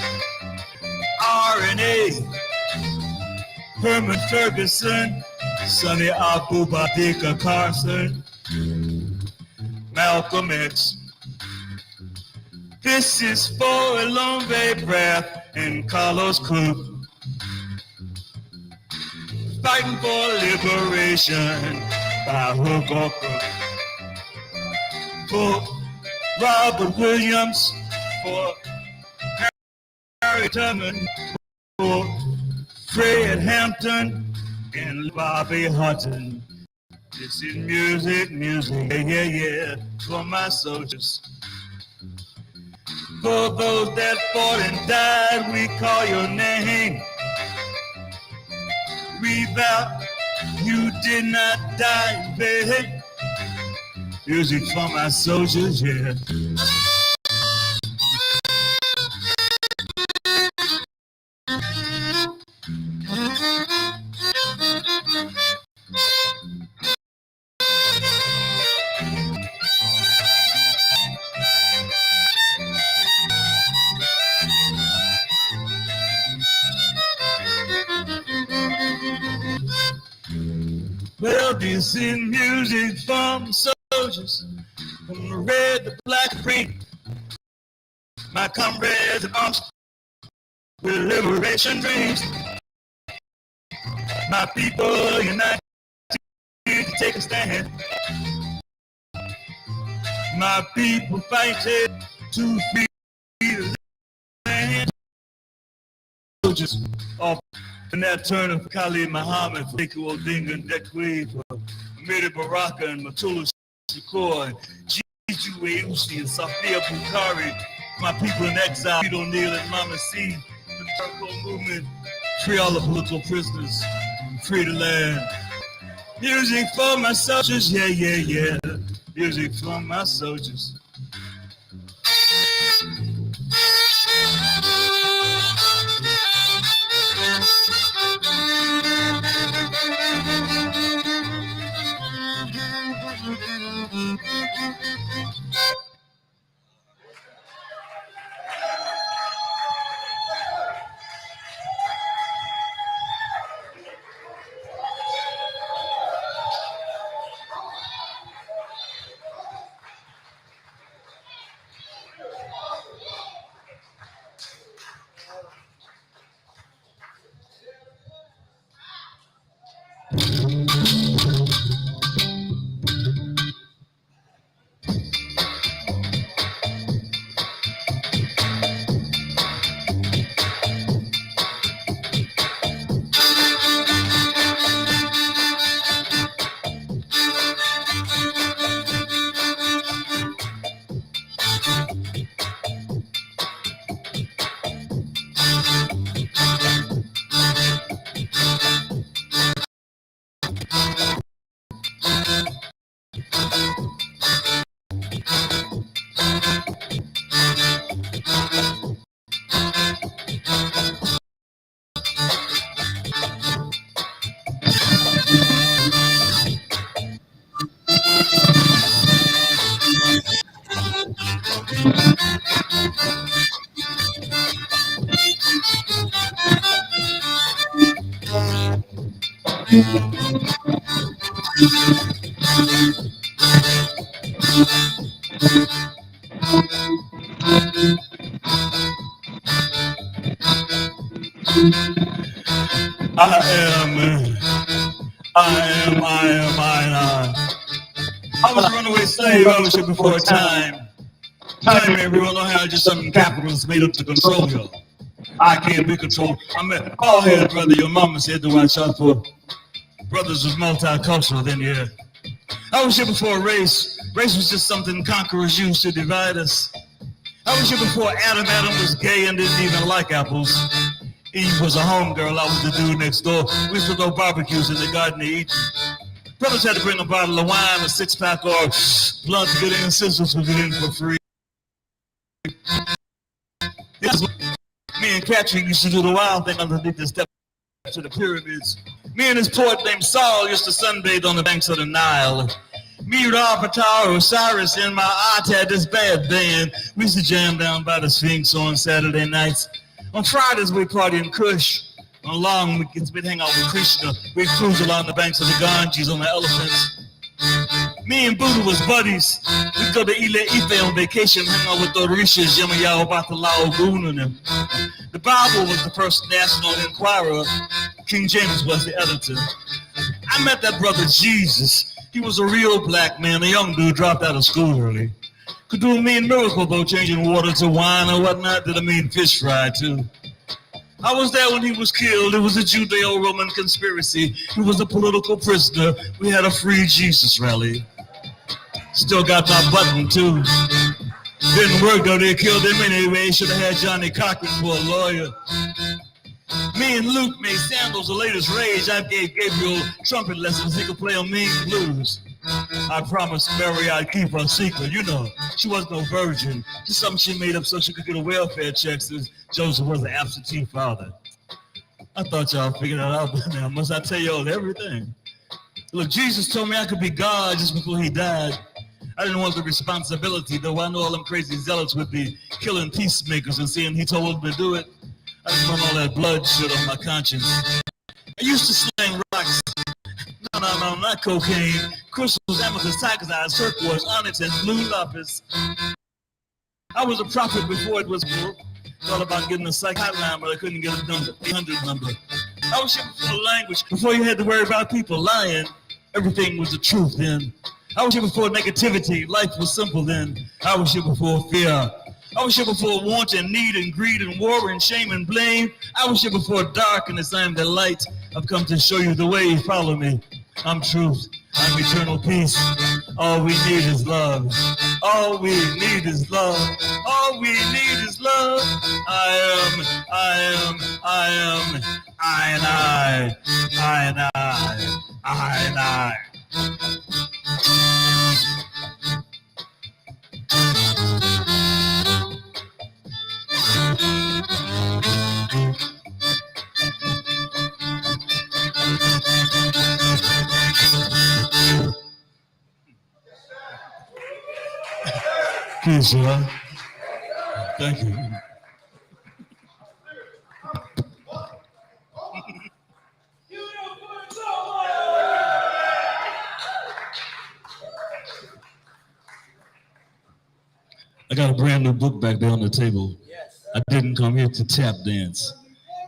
RNA, Herman Ferguson, Sonny Abu Bakr Carson, Malcolm X. This is for Alombe Breath and Carlos Cruz, fighting for liberation by hook or crook. For Robert Williams, for Harry Tubman, for Fred Hampton and Bobby Hutton. This is music, music, yeah, yeah, yeah, for my soldiers. For those that fought and died, we call your name. We vow you did not die in vain. Music for my soldiers, yeah. Well, this is music from soldiers, from the red, the black, the green. My comrades in arms with liberation dreams. My people united to take a stand. My people fighting to free the land. Soldiers off in that turn of Khalid Muhammad, Fakou Odinga and Dekwe, Amiri Baraka and Matula Shakur, and Jiju Usi and Safia Bukhari. My people in exile, Pete O'Neill and Mama C, the Turco movement, free all the political prisoners, free the land. Music for my soldiers, yeah, yeah, yeah. Music for my soldiers. I was a runaway slave, I was here before time. Time everyone know how just some capitalists made up to control you. I can't be controlled. I'm a bald-headed brother, your mama said to watch out for. Brothers was multicultural then, yeah. I was here before race. Race was just something conquerors used to divide us. I was here before Adam was gay and didn't even like apples. Eve was a homegirl, I was the dude next door. We used to go barbecues in the garden to eat. Brothers had to bring a bottle of wine, a six-pack, or blunt to get in, sisters would get in for free. Me and Patrick used to do the wild thing underneath the steps to the pyramids. Me and this poet named Saul used to sunbathe on the banks of the Nile. Me, Ra, Patar, Osiris, and my aunt had this bad band. We used to jam down by the Sphinx on Saturday nights. On Fridays, we party in Kush. On long weekends, we'd hang out with Krishna. We'd cruise along the banks of the Ganges on the elephants. Me and Buddha was buddies. We'd go to Ile Ife on vacation, hang out with the Orishas, Yemayao, Batalao, Goon, and them. The Bible was the first national enquirer. King James was the editor. I met that brother Jesus. He was a real black man, a young dude dropped out of school early. Could do a mean miracle though, changing water to wine or whatnot, did a mean fish fry too. I was there when he was killed. It was a Judeo-Roman conspiracy. He was a political prisoner. We had a free Jesus rally. Still got my button too. Didn't work though, they killed him anyway. Should have had Johnny Cochran for a lawyer. Me and Luke made sandals the latest rage. I gave Gabriel trumpet lessons. He could play on mean blues. I promised Mary I'd keep her secret. You know, she was no virgin. Just something she made up so she could get a welfare check since Joseph was an absentee father. I thought y'all figured that out by now. Must I tell y'all everything? Look, Jesus told me I could be God just before he died. I didn't want the responsibility, though I know all them crazy zealots would be killing peacemakers and seeing he told them to do it. I didn't want all that blood shit on my conscience. I used to sling rocks. No, not cocaine. Crystals, amethyst, tiger's eyes, turquoise, onyx, and blue lapis. I was a prophet before it was cool. Thought about getting a psych hotline, but I couldn't get a number, 800 number. I was shipping for the language before you had to worry about people lying. Everything was the truth then. I was here before negativity. Life was simple then. I was here before fear. I was here before want and need and greed and war and shame and blame. I was here before darkness. I am the light. I've come to show you the way. Follow me. I'm truth. I'm eternal peace. All we need is love. All we need is love. All we need is love. I and I. Please, sir. Thank you. I got a brand new book back there on the table. I didn't come here to tap dance.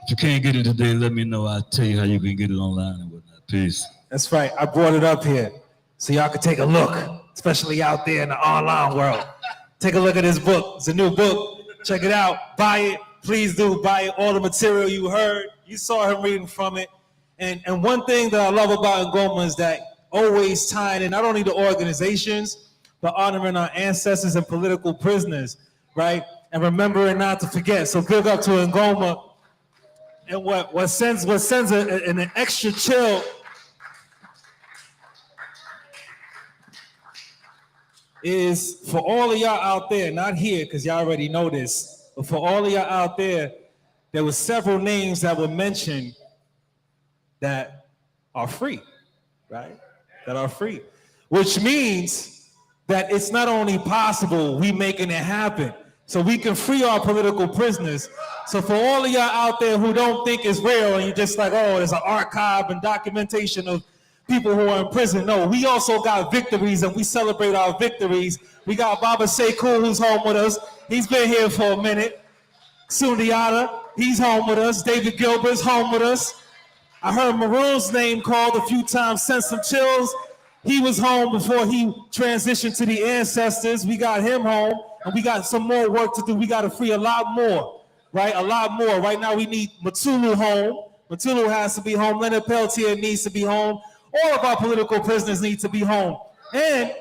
If you can't get it today, let me know. I'll tell you how you can get it online and whatnot. Peace. That's right. I brought it up here so y'all can take a look, especially out there in the online world. Take a look at this book. It's a new book. Check it out. Buy it. Please do buy it. All the material you heard, you saw him reading from it. And one thing that I love about Ngoma is that always tying in not only the organizations, but honoring our ancestors and political prisoners, right? And remembering not to forget. So big up to Ngoma. And what sends an extra chill is for all of y'all out there, not here, because y'all already know this, but for all of y'all out there, there were several names that were mentioned that are free, right? That are free, which means that it's not only possible, we making it happen, so we can free our political prisoners. So for all of y'all out there who don't think it's real, and you're just like, oh, there's an archive and documentation of people who are in prison. No, we also got victories, and we celebrate our victories. We got Baba Sekou, who's home with us. He's been here for a minute. Sundiata, he's home with us. David Gilbert's home with us. I heard Maroon's name called a few times, sent some chills. He was home before he transitioned to the ancestors. We got him home, and we got some more work to do. We got to free a lot more, right? A lot more. Right now we need Matulu home. Matulu has to be home. Leonard Peltier needs to be home. All of our political prisoners need to be home. And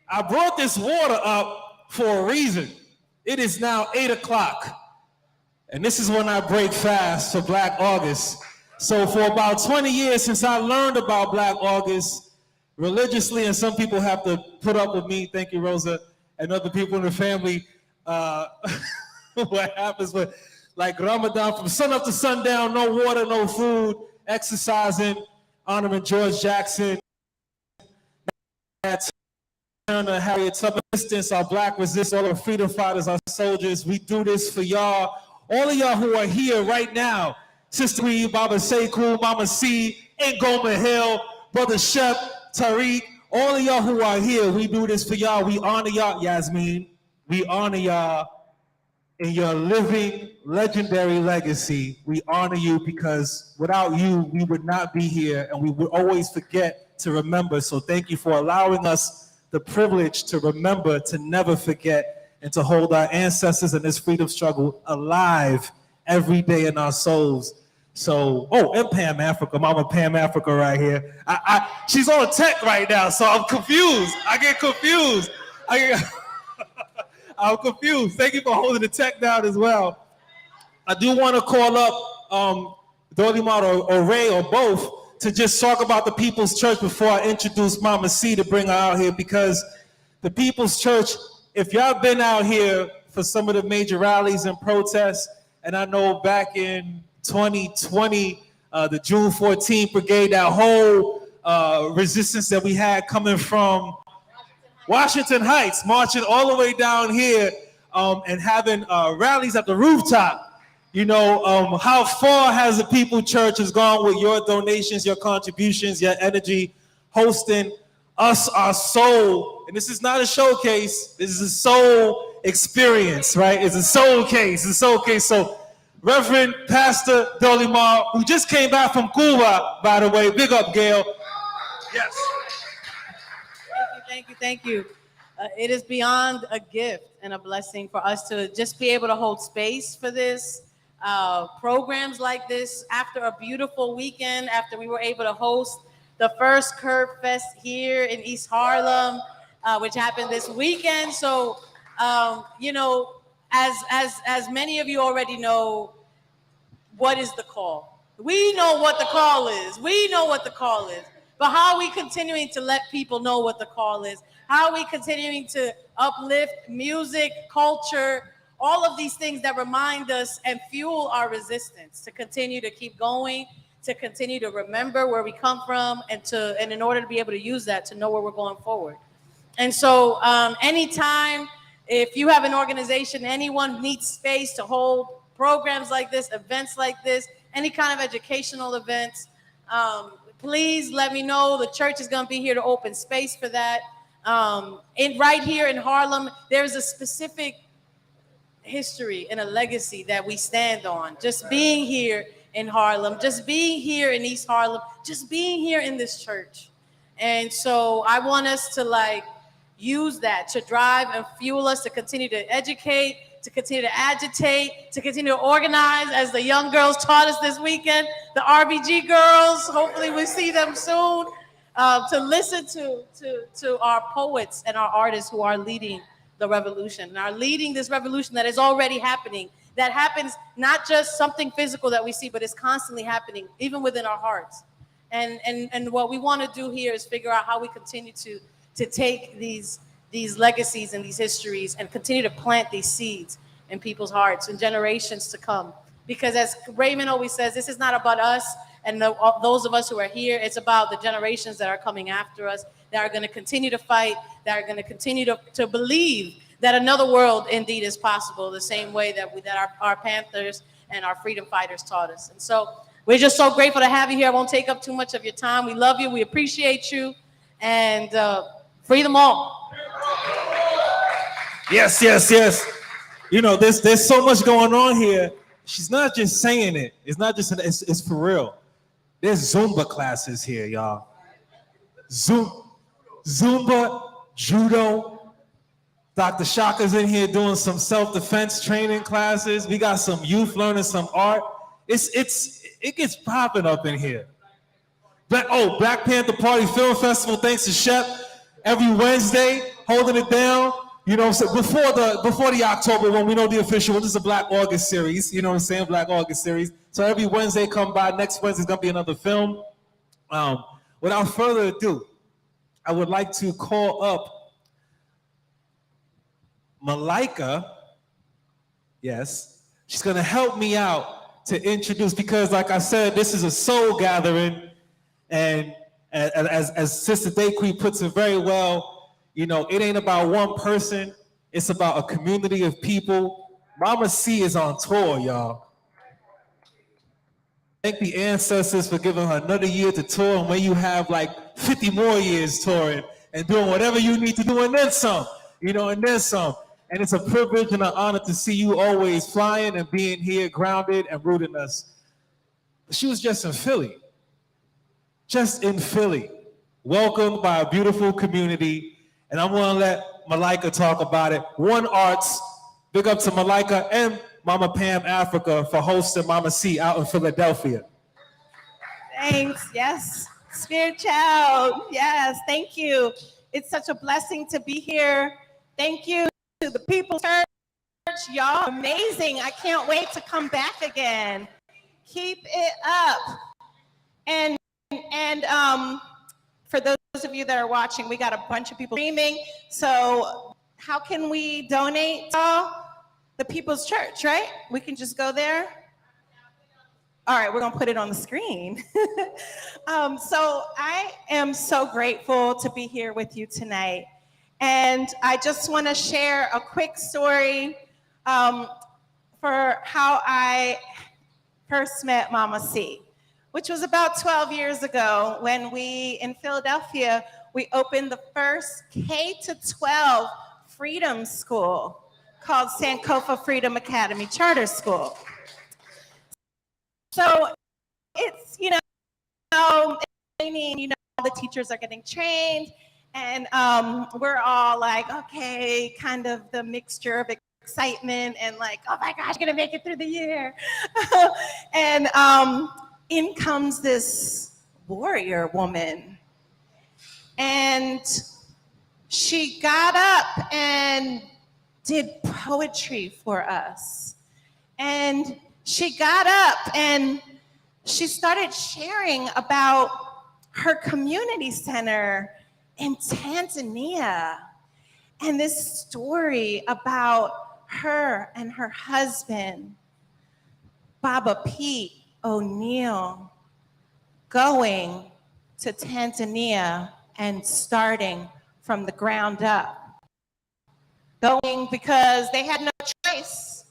I brought this water up for a reason. It is now 8 o'clock. And this is when I break fast for Black August. So for about 20 years since I learned about Black August religiously, and some people have to put up with me, thank you, Rosa, and other people in the family, what happens with like Ramadan, from sun up to sundown, no water, no food, exercising, honoring George Jackson, Turner, Harriet Tubman, resistance, our Black resistance, all our freedom fighters, our soldiers. We do this for y'all. All of y'all who are here right now, Sister Reed, Baba Sekou, Mama C, Ngoma Hill, Brother Shep, Tariq, all of y'all who are here, we do this for y'all. We honor y'all, Yasmin. We honor y'all in your living, legendary legacy. We honor you because without you, we would not be here, and we would always forget to remember. So thank you for allowing us the privilege to remember, to never forget, and to hold our ancestors and this freedom struggle alive every day in our souls. So, and Pam Africa, Mama Pam Africa right here. She's on tech right now, so I'm confused. I get confused. I'm confused. Thank you for holding the tech down as well. I do want to call up Dolimar or Ray or both to just talk about the People's Church before I introduce Mama C to bring her out here, because the People's Church, if y'all been out here for some of the major rallies and protests, and I know back in 2020, the June 14th Brigade, that whole resistance that we had coming from Washington Heights, marching all the way down here and having rallies at the rooftop. You know, how far has the People Church has gone with your donations, your contributions, your energy, hosting us, our soul. And this is not a showcase. This is a soul experience, right? It's a soul case. It's a soul case. So Reverend Pastor Dolimar, who just came back from Cuba, by the way, big up, Gail. Yes. Thank you. It is beyond a gift and a blessing for us to just be able to hold space for this, programs like this after a beautiful weekend, after we were able to host the first Curb Fest here in East Harlem, which happened this weekend. So, you know, as many of you already know, what is the call? We know what the call is. We know what the call is. But how are we continuing to let people know what the call is? How are we continuing to uplift music, culture, all of these things that remind us and fuel our resistance to continue to keep going, to continue to remember where we come from, and in order to be able to use that to know where we're going forward. And so anytime, if you have an organization, anyone needs space to hold programs like this, events like this, any kind of educational events, please let me know. The church is going to be here to open space for that. Right here in Harlem, there's a specific history and a legacy that we stand on. Just being here in Harlem, just being here in East Harlem, just being here in this church. And so I want us to use that to drive and fuel us to continue to educate, to continue to agitate, to continue to organize, as the young girls taught us this weekend, the RBG girls, hopefully we see them soon, to listen to our poets and our artists who are leading the revolution and are leading this revolution that is already happening, that happens not just something physical that we see, but it's constantly happening, even within our hearts. And what we want to do here is figure out how we continue to take these legacies and these histories and continue to plant these seeds in people's hearts and generations to come. Because as Raymond always says, this is not about us and those of us who are here. It's about the generations that are coming after us, that are going to continue to fight, that are going to continue to believe that another world indeed is possible, the same way that our Panthers and our freedom fighters taught us. And so we're just so grateful to have you here. I won't take up too much of your time. We love you. We appreciate you. And free them all. Yes. You know, there's so much going on here. She's not just saying it. It's not just, it's for real. There's Zumba classes here, y'all. Zumba, judo. Dr. Shaka's in here doing some self-defense training classes. We got some youth learning some art. It gets popping up in here. Black Panther Party Film Festival, thanks to Shep. Every Wednesday, holding it down. You know, so before the October one, we know the official one. This is a Black August series. You know what I'm saying? Black August series. So every Wednesday, come by. Next Wednesday's gonna be another film. Without further ado, I would like to call up Malika. Yes, she's gonna help me out to introduce, because like I said, this is a soul gathering, and as Sister Dayquee puts it very well, you know, it ain't about one person, it's about a community of people. Mama C is on tour, y'all. Thank the ancestors for giving her another year to tour, and when you have like 50 more years touring and doing whatever you need to do, and then some, you know, and then some. And it's a privilege and an honor to see you always flying and being here, grounded and rooting us. She was just in Philly. Welcomed by a beautiful community. And I'm gonna let Malika talk about it. One Arts, big up to Malika and Mama Pam Africa for hosting Mama C out in Philadelphia. Thanks, yes. Spirit Child, yes, thank you. It's such a blessing to be here Thank you to the People's Church. Y'all amazing. I can't wait to come back again. Keep it up. And for those of you that are watching, we got a bunch of people streaming. So how can we donate to the People's Church, right? We can just go there. All right, we're gonna put it on the screen. So I am so grateful to be here with you tonight. And I just wanna share a quick story for how I first met Mama C, which was about 12 years ago when in Philadelphia, we opened the first K-12 freedom school called Sankofa Freedom Academy Charter School. So it's, the teachers are getting trained, and we're all like, okay, kind of the mixture of excitement and like, oh my gosh, gonna make it through the year. And in comes this warrior woman, and she got up and did poetry for us. And she got up and she started sharing about her community center in Tanzania and this story about her and her husband, Baba Pete O'Neill, going to Tanzania and starting from the ground up. Going because they had no choice.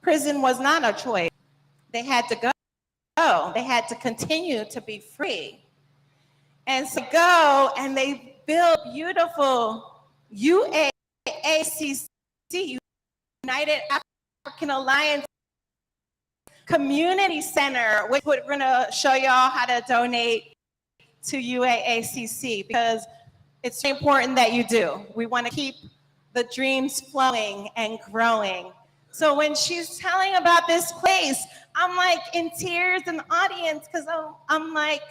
Prison was not a choice. They had to go. They had to continue to be free. And so go and they build beautiful UAACC, United African Alliance Community Center, which we're gonna show y'all how to donate to UAACC because it's very important that you do. We wanna keep the dreams flowing and growing. So when she's telling about this place, I'm like in tears in the audience because I'm like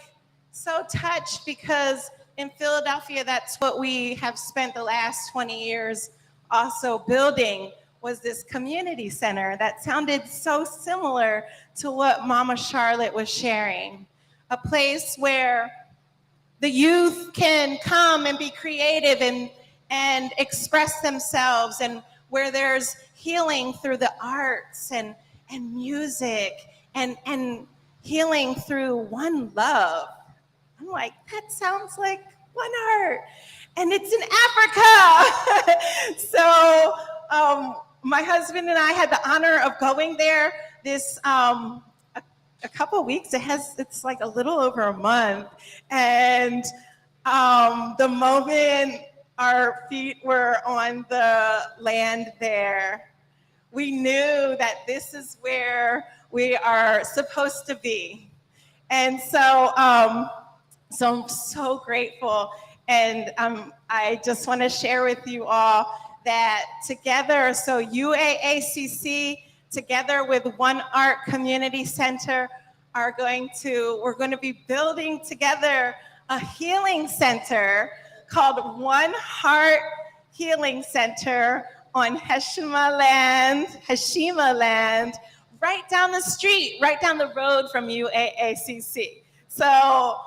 so touched because in Philadelphia, that's what we have spent the last 20 years also building was this community center that sounded so similar to what Mama Charlotte was sharing. A place where the youth can come and be creative and express themselves, and where there's healing through the arts and music and healing through one love. I'm like, that sounds like one heart. And it's in Africa. So my husband and I had the honor of going there this a couple of weeks. It's like a little over a month. And the moment our feet were on the land there, we knew that this is where we are supposed to be. And so, so I'm so grateful. And I just want to share with you all that together, so UAACC, together with One Art Community Center, we're going to be building together a healing center called One Heart Healing Center on Heshima land, right down the street, right down the road from UAACC. So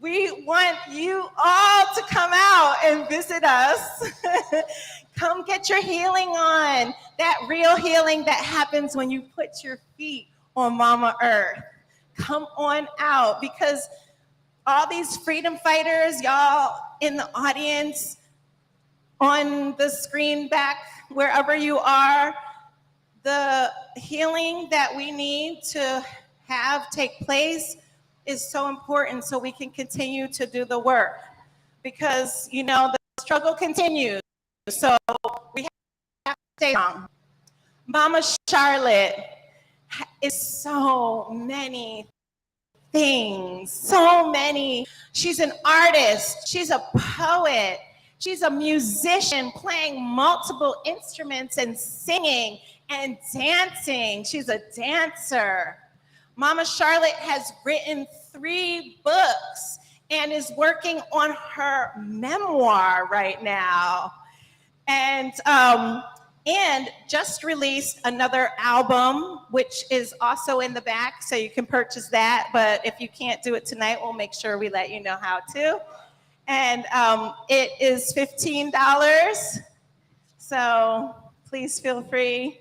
we want you all to come out and visit us. Come get your healing on, that real healing that happens when you put your feet on Mama Earth. Come on out, because all these freedom fighters, y'all in the audience, on the screen back, wherever you are, the healing that we need to have take place is so important so we can continue to do the work, because the struggle continues. So we have to stay strong. Mama Charlotte is so many things, so many. She's an artist, she's a poet, she's a musician playing multiple instruments and singing and dancing. She's a dancer. Mama Charlotte has written 3 books and is working on her memoir right now. And just released another album, which is also in the back, so you can purchase that. But if you can't do it tonight, we'll make sure we let you know how to. And it is $15. So please feel free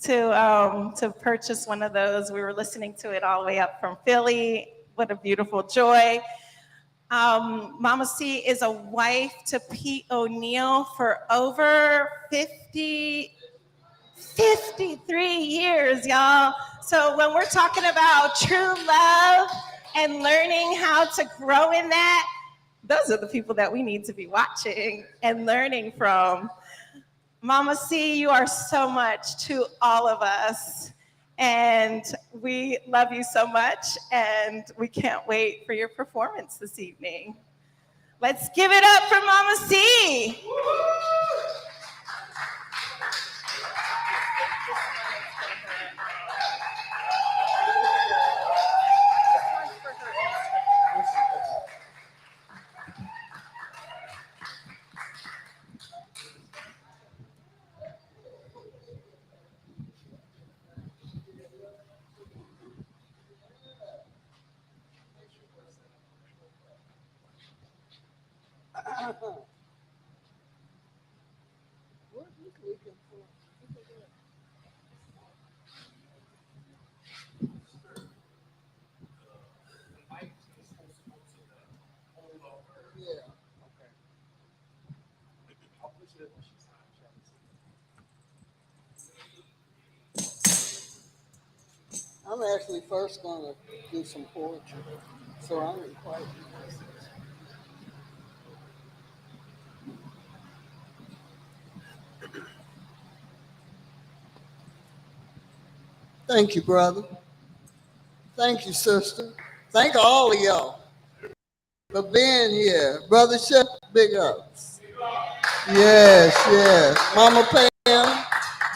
to purchase one of those. We were listening to it all the way up from Philly. What a beautiful joy. Mama C is a wife to Pete O'Neill for over 53 years, y'all. So when we're talking about true love and learning how to grow in that, those are the people that we need to be watching and learning from. Mama C, you are so much to all of us. And we love you so much, and we can't wait for your performance this evening. Let's give it up for Mama C. I'm actually first going to do some poetry, so I'm in quite. Thank you, brother. Thank you, sister. Thank all of y'all for being here. Brother Chef, big ups. Yes, yes. Mama Pam,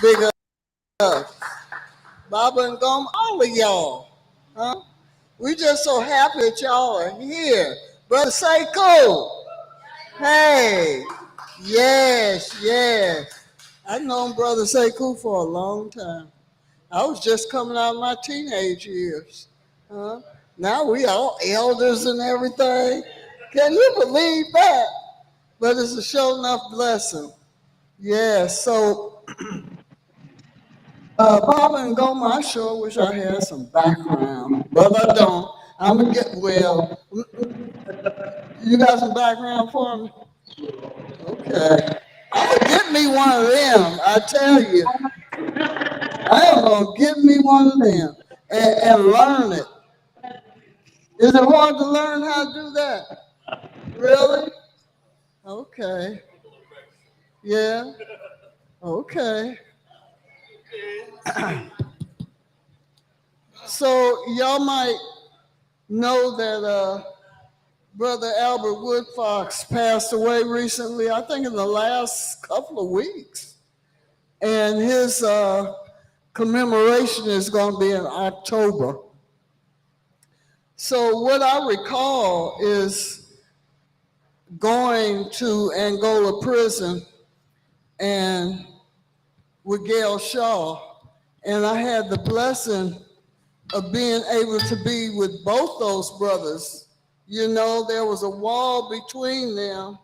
big ups. Baba and Gom, all of y'all. Huh? We just so happy that y'all are here. Brother Seiko. Hey. Yes, yes. I've known Brother Sekou for a long time. I was just coming out of my teenage years. Huh? Now we all elders and everything. Can you believe that? But it's a sure enough blessing. Yeah, so Baba and Goma, I sure wish I had some background, but I don't. I'm gonna get well. You got some background for me? Okay. I'm gonna get me one of them, I tell you. I am gonna get me one of them and learn it. Is it hard to learn how to do that? Really? Okay. Yeah. Okay. So y'all might know that Brother Albert Woodfox passed away recently, I think in the last couple of weeks. And his commemoration is going to be in October. So what I recall is going to Angola prison and with Gail Shaw, and I had the blessing of being able to be with both those brothers. You know, there was a wall between them,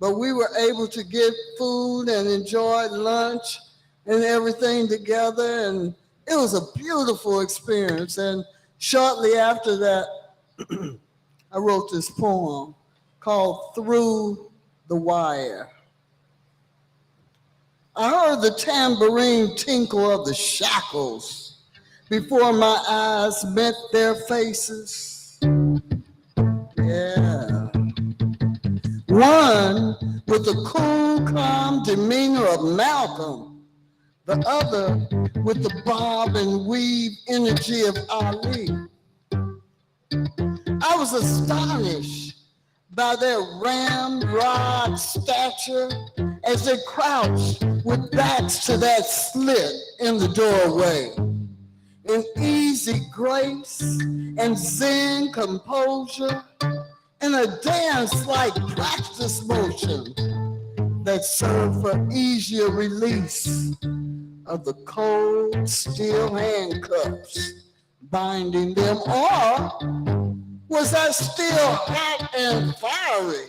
but we were able to get food and enjoy lunch and everything together, and it was a beautiful experience. And shortly after that, I wrote this poem called Through the Wire. I heard the tambourine tinkle of the shackles before my eyes met their faces. Yeah. One with the cool, calm demeanor of Malcolm, the other with the bob and weave energy of Ali. I was astonished by their ramrod stature as they crouched with backs to that slit in the doorway. In easy grace and zen composure in a dance-like practice motion that served for easier release of the cold steel handcuffs binding them, or was that still hot and fiery,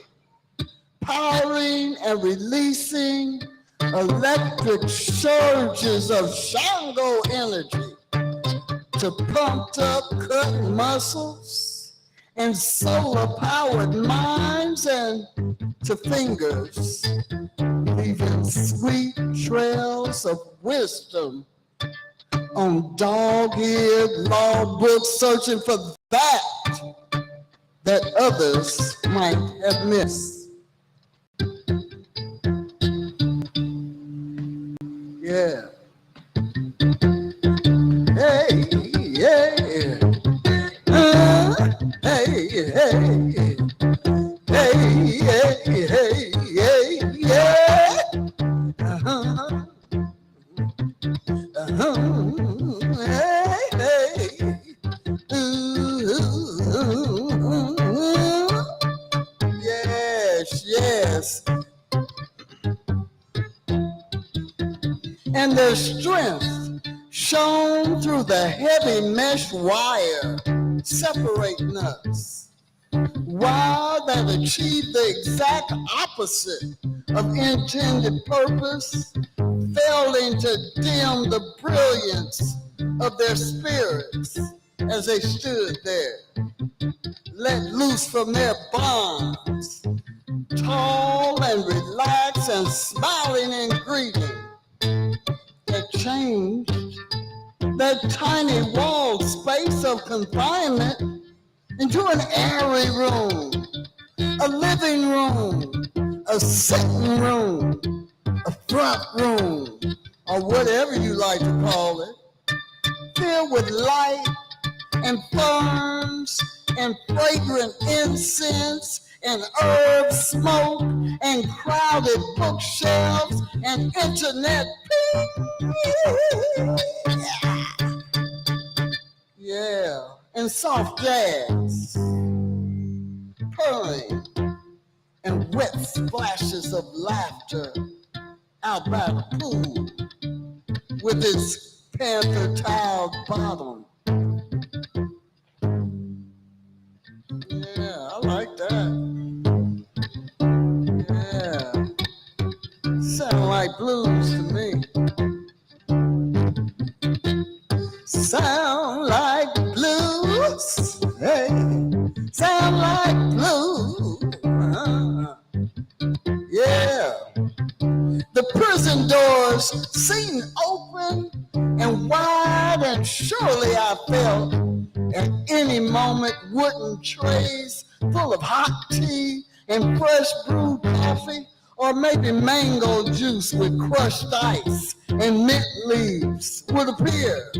powering and releasing electric surges of Shango energy to pumped up cut muscles and solar-powered minds and to fingers, leaving sweet trails of wisdom on dog-eared law books, searching for that others might have missed. Yeah. Hey, yeah. Hey, hey. Hey, hey, hey, hey, yeah. Hey, hey. Yes, yes. And their strength shone through the heavy mesh wire separating us, while that achieved the exact opposite of intended purpose, failing to dim the brilliance of their spirits as they stood there, let loose from their bonds, tall and relaxed and smiling in greeting, that changed that tiny walled space of confinement into an airy room, a living room, a sitting room, a front room, or whatever you like to call it, filled with light and ferns and fragrant incense and herb smoke and crowded bookshelves and internet. Yeah, and soft jazz, purring, and wet splashes of laughter out by the pool with its panther-tiled bottom. Yeah, I like that. Yeah, sound like blues to me. Sound like blues, hey, sound like blues. Yeah, the prison doors seemed open and wide, and surely I felt at any moment wooden trays full of hot tea and fresh brewed coffee, or maybe mango juice with crushed ice and mint leaves would appear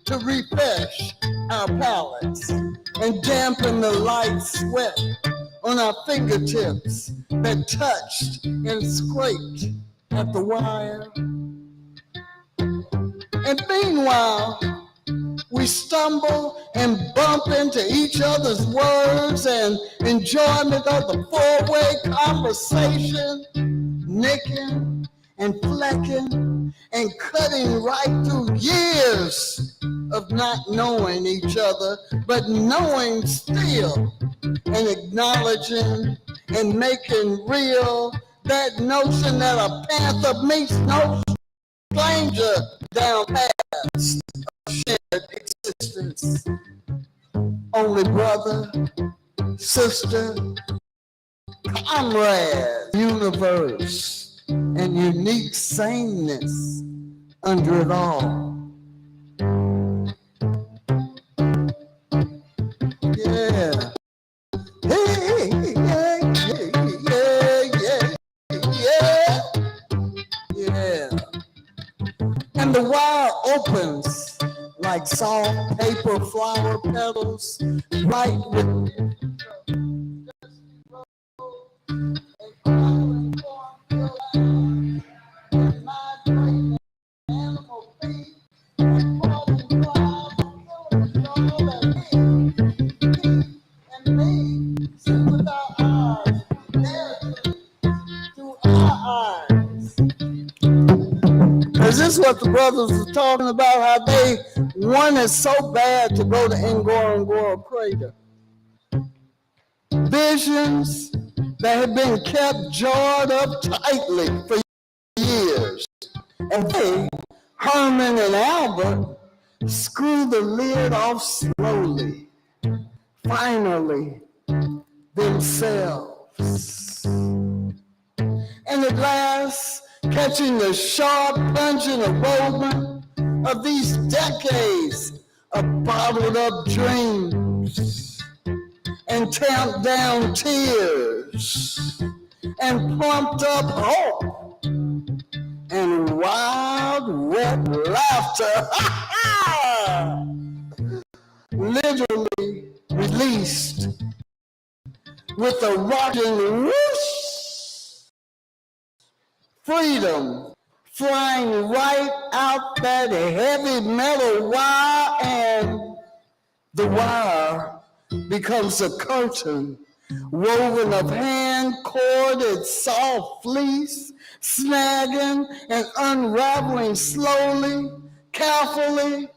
to refresh our palates and dampen the light sweat on our fingertips that touched and scraped at the wire. And meanwhile, we stumble and bump into each other's words and enjoyment of the four-way conversation, nicking and flecking and cutting right through years of not knowing each other, but knowing still and acknowledging and making real that notion that a panther meets no stranger down past shared existence. Only brother, sister, comrade, universe, and unique sameness under it all. Yeah. Hey, yeah, yeah, yeah, yeah, yeah. And the wire opens like soft paper flower petals, right with and me, sympathize. Is this what the brothers were talking about? How they wanted so bad to go to Ngorongoro Crater. Visions that had been kept jarred up tightly for years. And they, Herman and Albert, screwed the lid off slowly, finally, themselves. And at last, catching the sharp, pungent aroma of these decades of bottled up dreams and tamped down tears and pumped up hope and wild, wet laughter. Literally released with a rocking whoosh. Freedom flying right out that heavy metal wire, and the wire becomes a curtain woven of hand-corded soft fleece, snagging and unraveling slowly, carefully,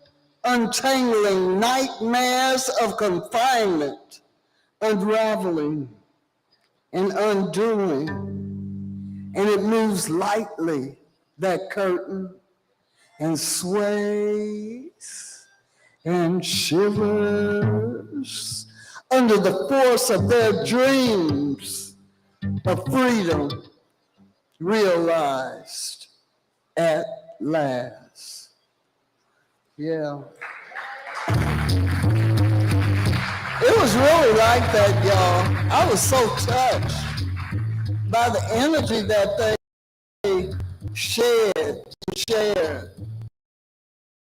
untangling nightmares of confinement, unraveling and undoing. And it moves lightly, that curtain, and sways and shivers under the force of their dreams of freedom realized at last. Yeah. It was really like that, y'all. I was so touched by the energy that they shared.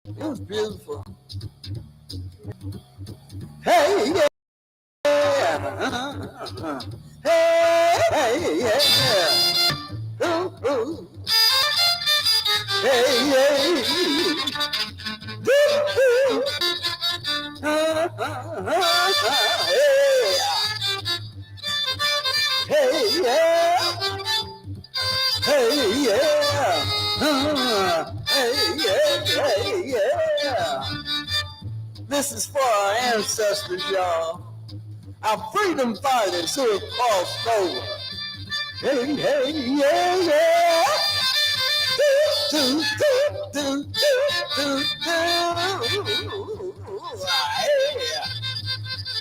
It was beautiful. Hey, yeah. Hey, yeah. Ooh, ooh. Hey, hey. Ooh, ooh. Hey, yeah. Hey, yeah. Hey, yeah, hey, yeah. This is for our ancestors, y'all. Our freedom fighters who have crossed over. Hey, hey, yeah, yeah. Do, do, do, do, do, do.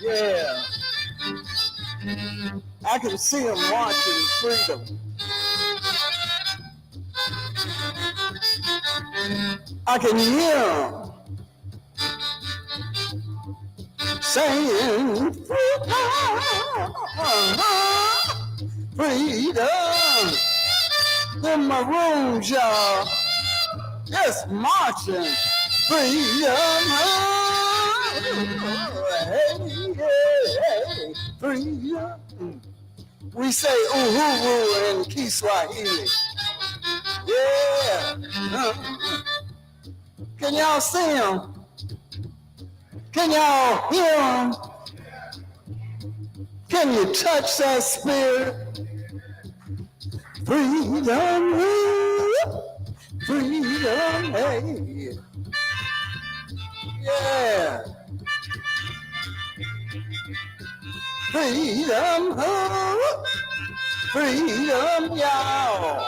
Yeah. I can see them marching freedom. I can hear them saying freedom. In my rooms, y'all, just marching freedom. Hey, hey, freedom. We say uhuru in Kiswahili. Yeah. Can y'all see him? Can y'all hear him? Can you touch that spirit? Freedom, freedom, hey. Yeah. Freedom, freedom, y'all.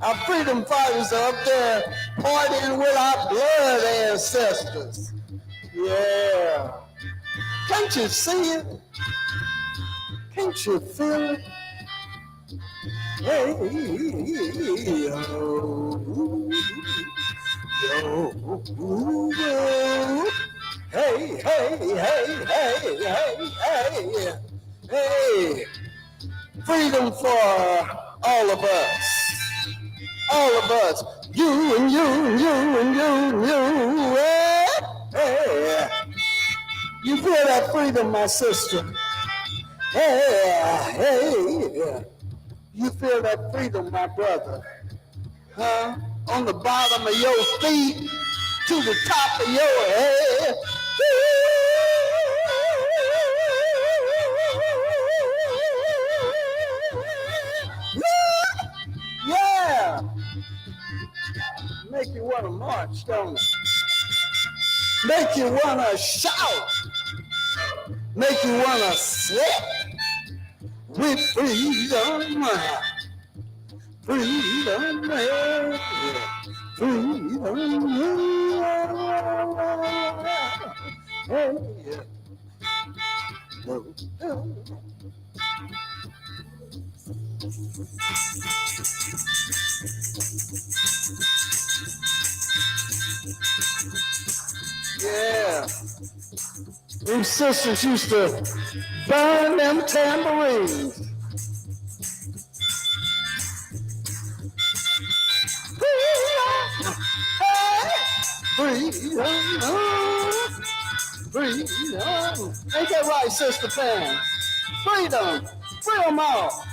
Our freedom fighters are up there partying with our blood ancestors. Yeah. Can't you see it? Can't you feel it? Hey, yo, yo, hey, hey, hey, hey, hey, hey, hey. Freedom for all of us. All of us. You and you and you and you and you. Hey, hey. You feel that freedom, my sister? Hey, hey. You feel that freedom, my brother? Huh? On the bottom of your feet to the top of your head. Yeah. Make you want to march, don't it? Make you want to shout. Make you want to sweat. With freedom, freedom, yeah. Them sisters used to burn them tambourines. Freedom, freedom. Ain't that right, Sister Pam? Freedom, freedom all.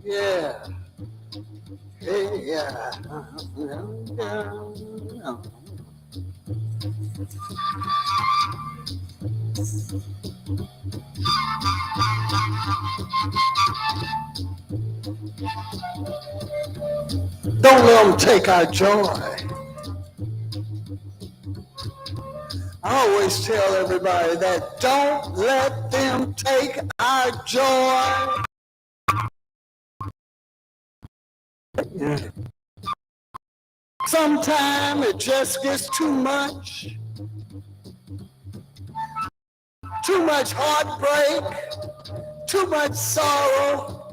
Yeah. Hey, yeah. Don't let them take our joy. I always tell everybody that don't let them take our joy. Yeah. Sometimes it just gets too much heartbreak, too much sorrow.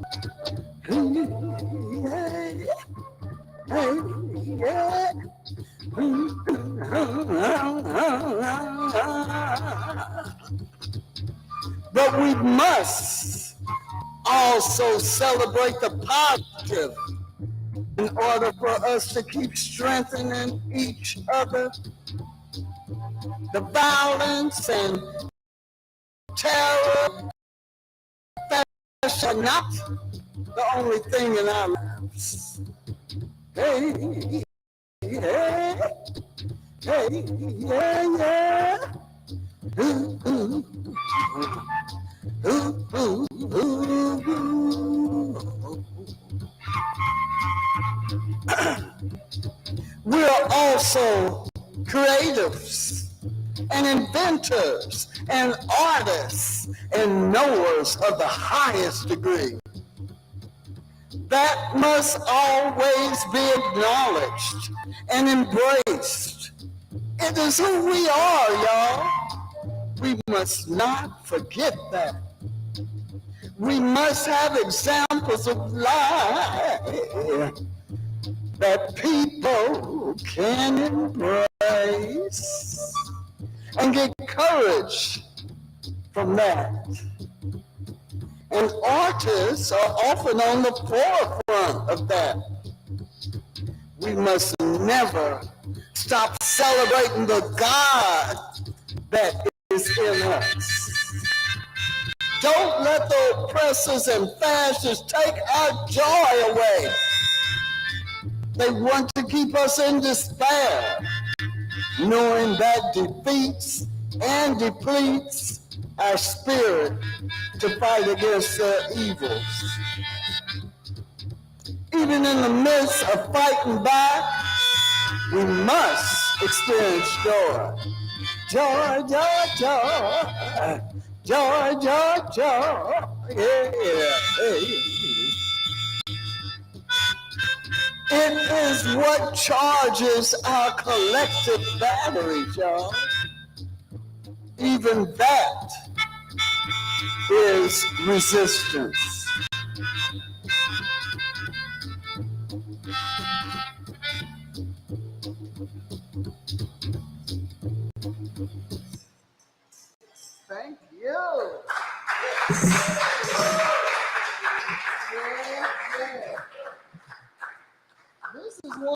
But we must also celebrate the positive in order for us to keep strengthening each other. The violence and terror are not the only thing in our lives. Hey, yeah, hey, yeah, yeah. Ooh, ooh, ooh, ooh, ooh, ooh. We are also creatives and inventors and artists and knowers of the highest degree. That must always be acknowledged and embraced. It is who we are, y'all. We must not forget that. We must have examples of life that people can embrace and get courage from that. And artists are often on the forefront of that. We must never stop celebrating the God that is in us. Don't let the oppressors and fascists take our joy away. They want to keep us in despair, knowing that defeats and depletes our spirit to fight against their evils. Even in the midst of fighting back, we must experience joy. Joy, joy, joy. Joy, joy, joy. Yeah. It is what charges our collective batteries, y'all. Even that is resistance. Thank you. Yeah. This is one.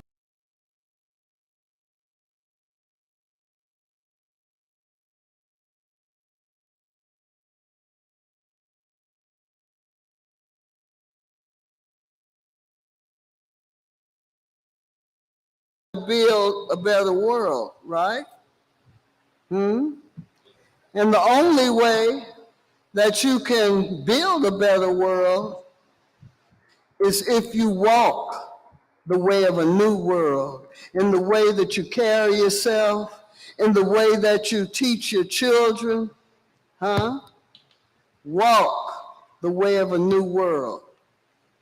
Build a better world, right? And the only way that you can build a better world is if you walk the way of a new world, in the way that you carry yourself, in the way that you teach your children, Walk the way of a new world.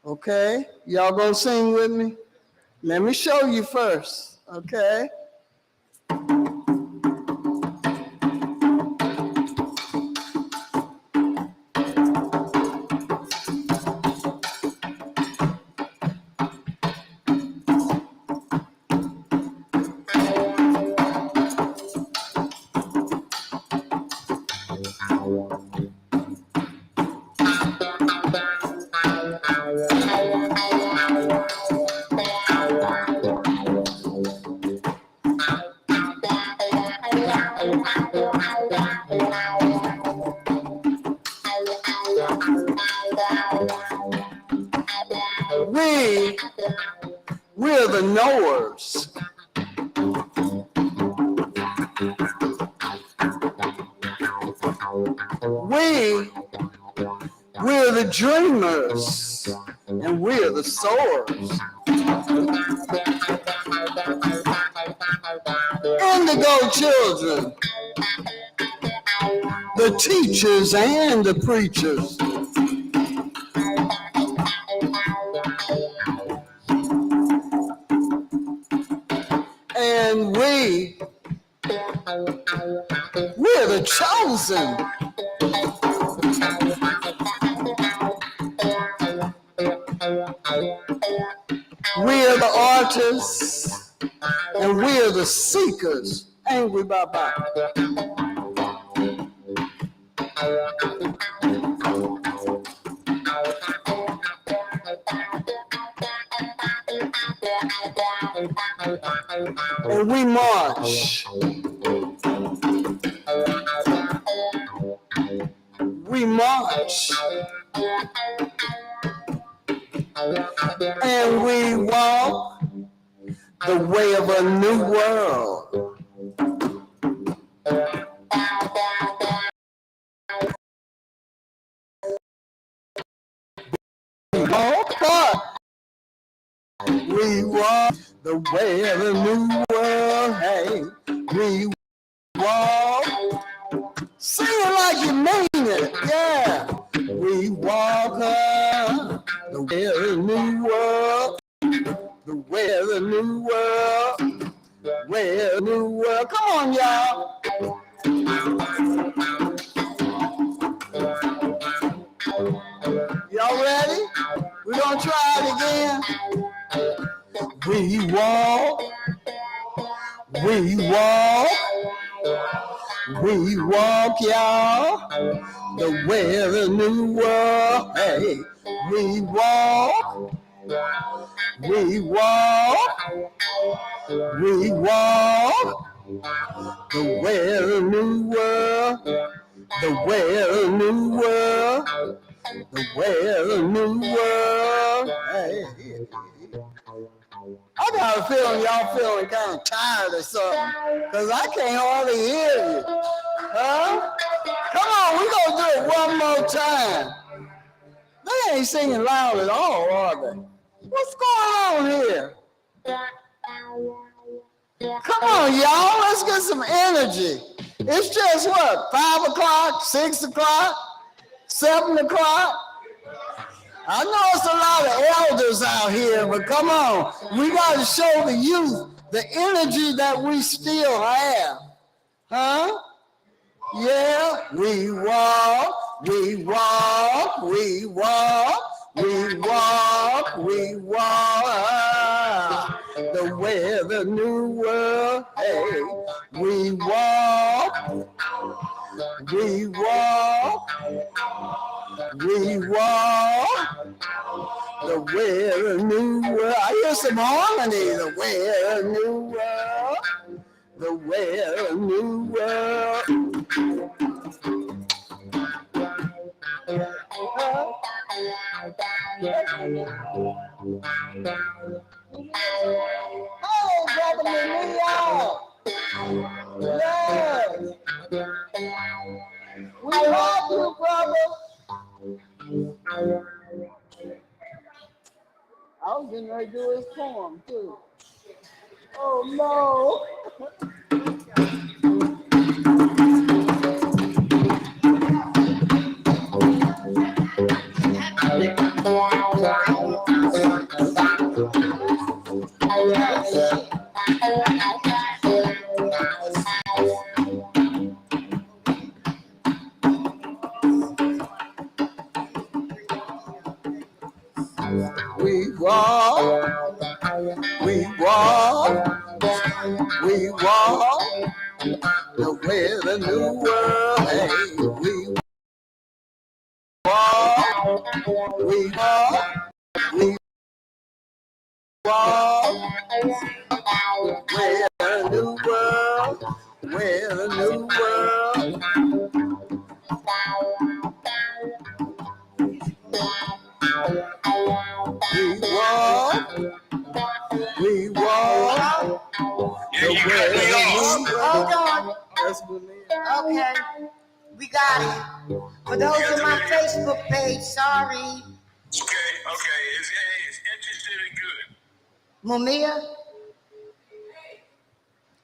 Okay? Y'all gonna sing with me? Let me show you first, okay? We're the knowers. We're the dreamers, and we're the sowers. Indigo children, the teachers and the preachers. And we're the chosen. We're the artists, and we're the seekers. Angry Baba. And we march. We march. And we walk the way of a new world. We walk the way of a new world. Hey, we walk. Sing it like you mean it. Yeah. We walk the way of a new world. The way of a new world. The way of a new world. Come on, y'all. Y'all ready? We're going to try it again. We walk, y'all, the way of the new world. Hey, we walk, the way of the new world, the way of the new world, the way of the new world. Hey. I got a feeling y'all feeling kind of tired or something, because I can't hardly hear you. Huh? Come on, we're going to do it one more time. They ain't singing loud at all, are they? What's going on here? Come on, y'all, let's get some energy. It's just what, 5 o'clock, 6 o'clock, 7 o'clock? I know it's a lot of elders out here, but come on. We got to show the youth the energy that we still have. Huh? Yeah, we walk, the way of the new world. Hey, we walk, the way of the new world. I hear some harmony. The way of the new world. The way of the new world. Oh, Governor New York. Yeah. We love you, brother. I was getting ready to do his poem, too. Oh, no. We walk, we walk, we walk the way of the new world. Hey, we walk, we walk, we walk where the new world, where the new world. We walk the way of the new world. Hold on. That's what it is. Okay. We got it. For those on my Facebook page, sorry. Okay. It's interested and good. Mumia?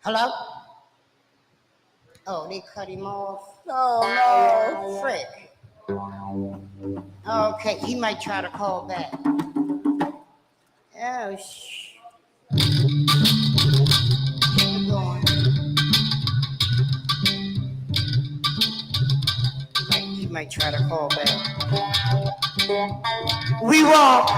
Hello? Oh, they cut him off. No. Frick. Okay, he might try to call back. Oh, Keep going. He might try to call back. We walk.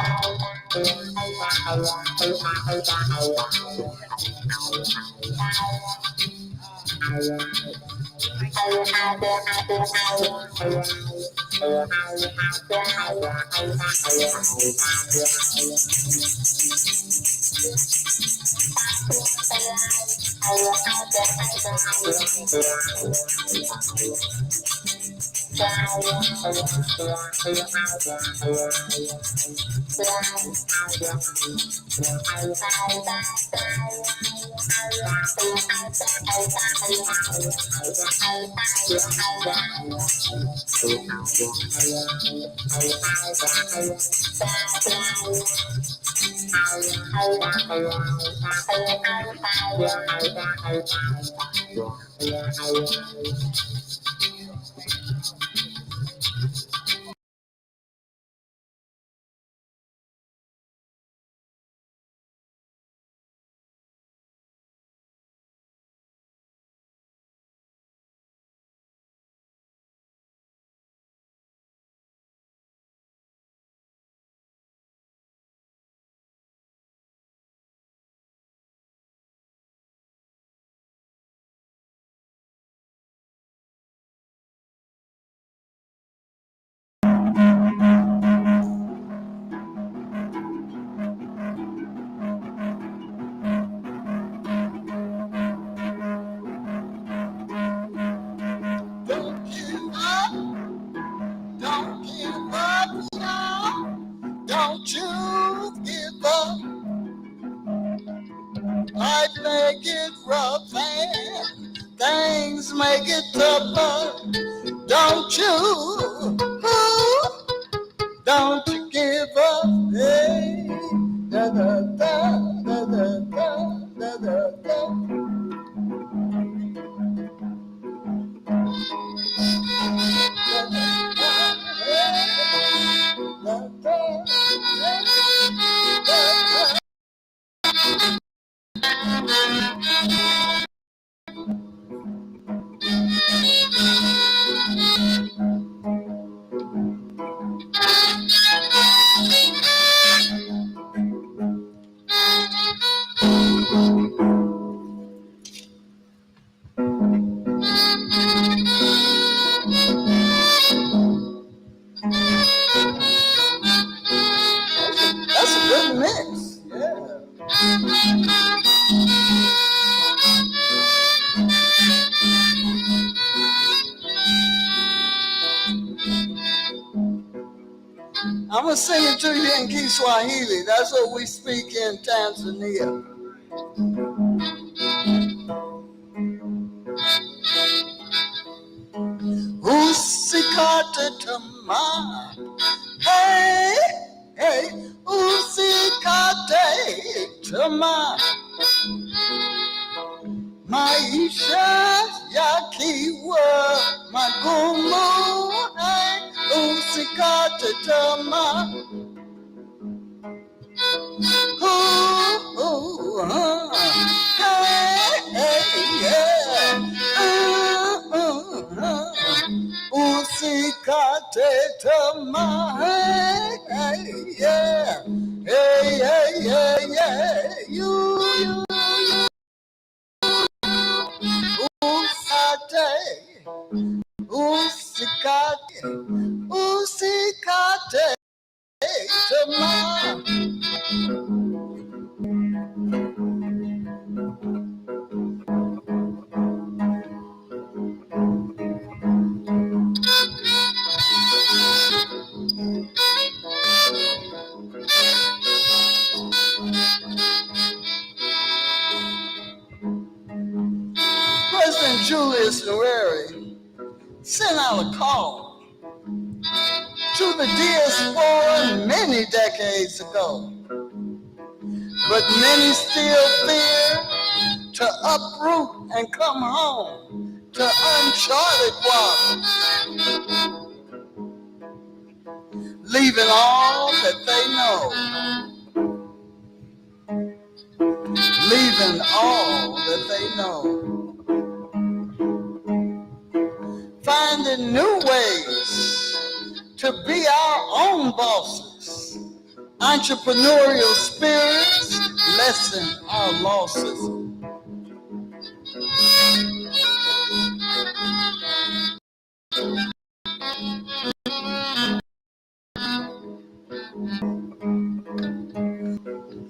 Don't give up, y'all. Don't you give up. Life may get rough and things may get tougher. Don't you give up. Hey, da da da da da da da da. That's a good mix. Yeah. I'm gonna sing it to you in Kiswahili. That's what we speak in Tanzania. my. Hey, hey, usikate tamaa. Maisha yakiwa magumu, hey, usikate tamaa. Hey, yeah. Usikate tamaa. Hey, yeah. Hey, yeah, yeah, yeah. You. Usikate. Usikate. Usikate tamaa. President Julius Nyerere sent out a call to the diaspora many decades ago, but many still fear to uproot and come home to uncharted waters, leaving all that they know, leaving all that they know. Finding new ways to be our own bosses. Entrepreneurial spirits lessen our losses.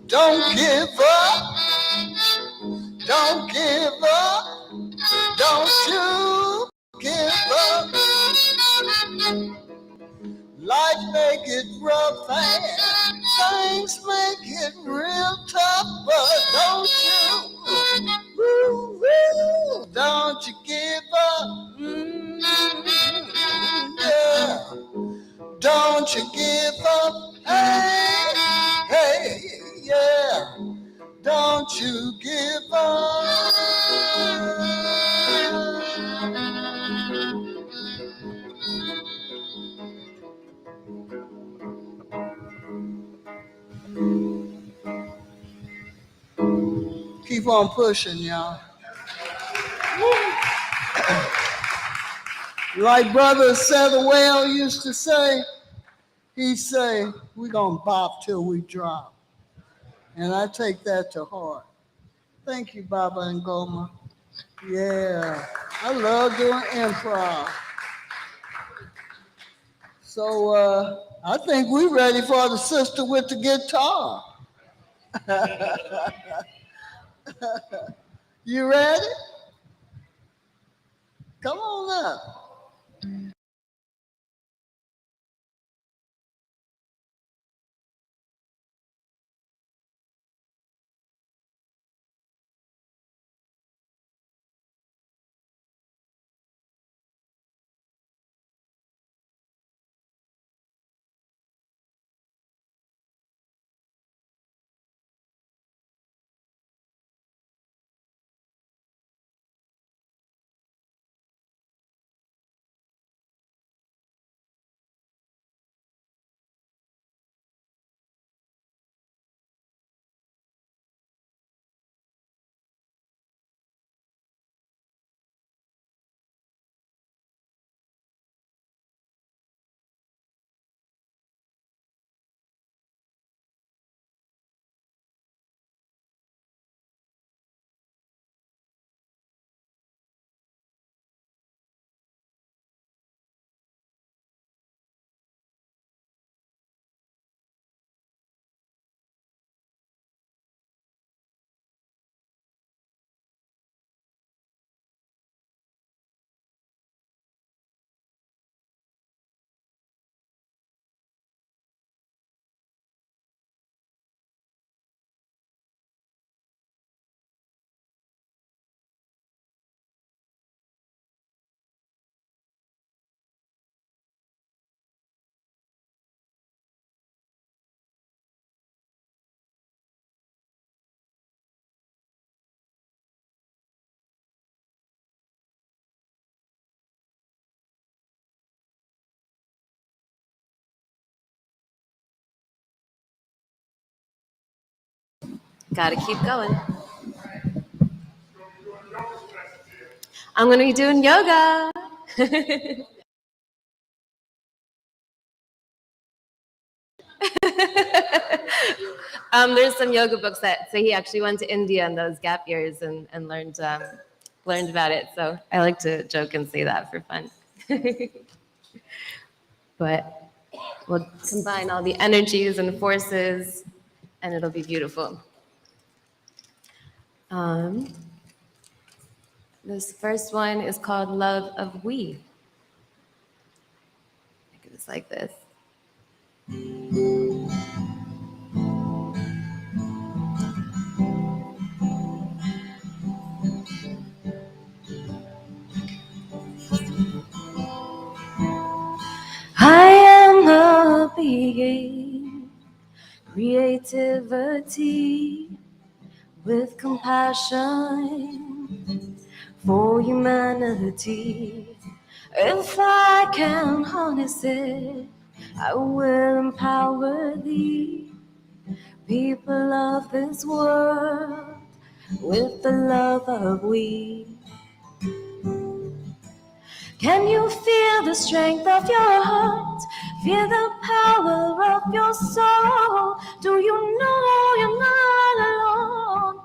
Don't give up. Don't give up. Don't you give up. Life may get rough and things may get real tough, but don't you give up. Yeah. Don't you give up. Hey, hey, yeah. Don't you give up. Keep on pushing, y'all. Like Brother Satherwell used to say, he'd say, we're going to bop till we drop. And I take that to heart. Thank you, Baba and Goma. Yeah, I love doing improv. So I think we're ready for the sister with the guitar. You ready? Come on up. Gotta keep going. I'm gonna be doing yoga. There's some yoga books that say he actually went to India in those gap years and learned about it. So I like to joke and say that for fun. But we'll combine all the energies and forces, and it'll be beautiful. This first one is called Love of We. It goes like this. I am a being, creativity with compassion for humanity. If I can harness it, I will empower thee, people of this world, with the love of we. Can you feel the strength of your heart? Feel the power of your soul. Do you know you're not alone?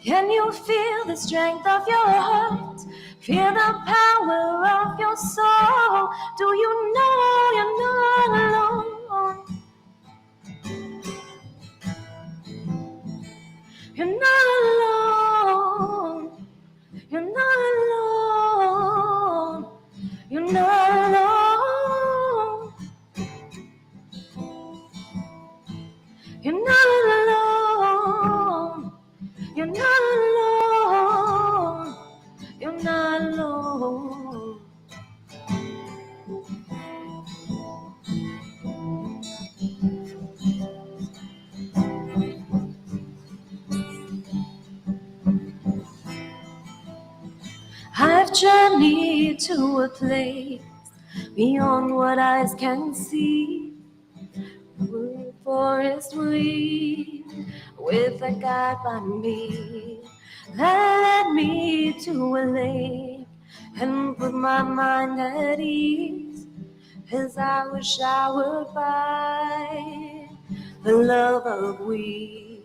Can you feel the strength of your heart? Feel the power of your soul. Do you know you're not alone? You're not alone. You're not alone. You're not alone. You're not alone. You're not alone. You're not alone. I've journeyed to a place beyond what eyes can see. Through forest weed, with a guide by me, that led me to a lake and put my mind at ease, as I was showered by the love of we.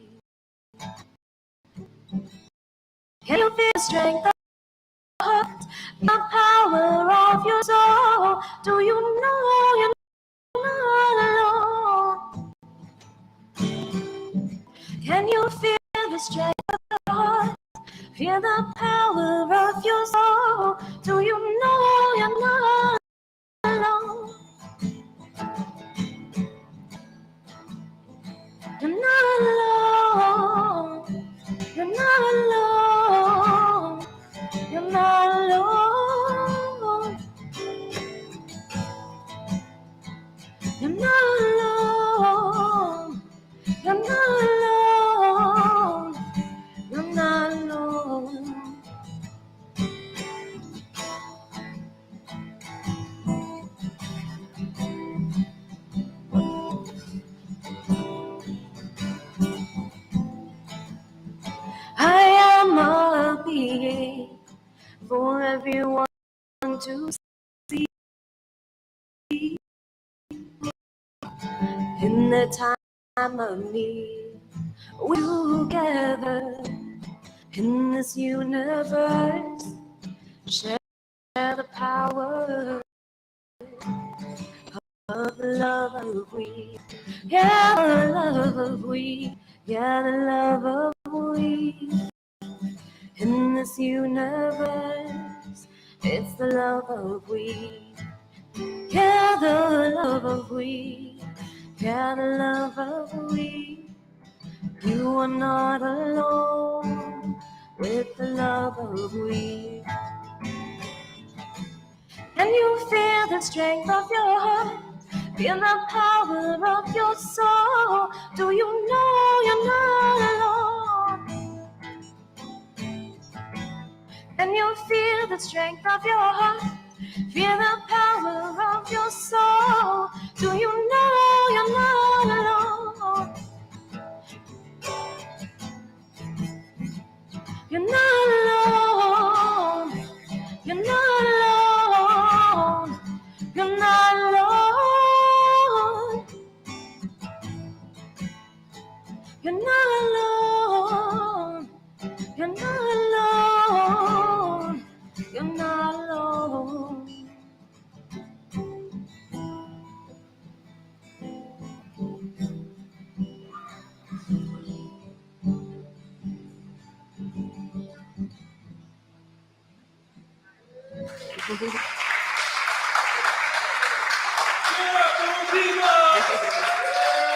Can you feel the strength of your heart, the power of your soul? Do you know you're not alone? Can you feel the strength of your heart? Feel the power of your soul. Do you know you're not alone? You're not alone. You're not alone. You're not alone. You're not alone. You're not alone. You're not alone. I am a being for everyone to see in the time of need. We together in this universe share the power of the love of we. Yeah, the love of we. Yeah, the love of we. In this universe, it's the love of we. Yeah, the love of we. Yeah, the love of we. You are not alone with the love of we. Can you feel the strength of your heart? Feel the power of your soul. Do you know you're not alone? Can you feel the strength of your heart? Feel the power of your soul. Do you know you're not alone? You're not alone. You're not alone. You're not alone. You're not alone. You're not alone. You're not alone.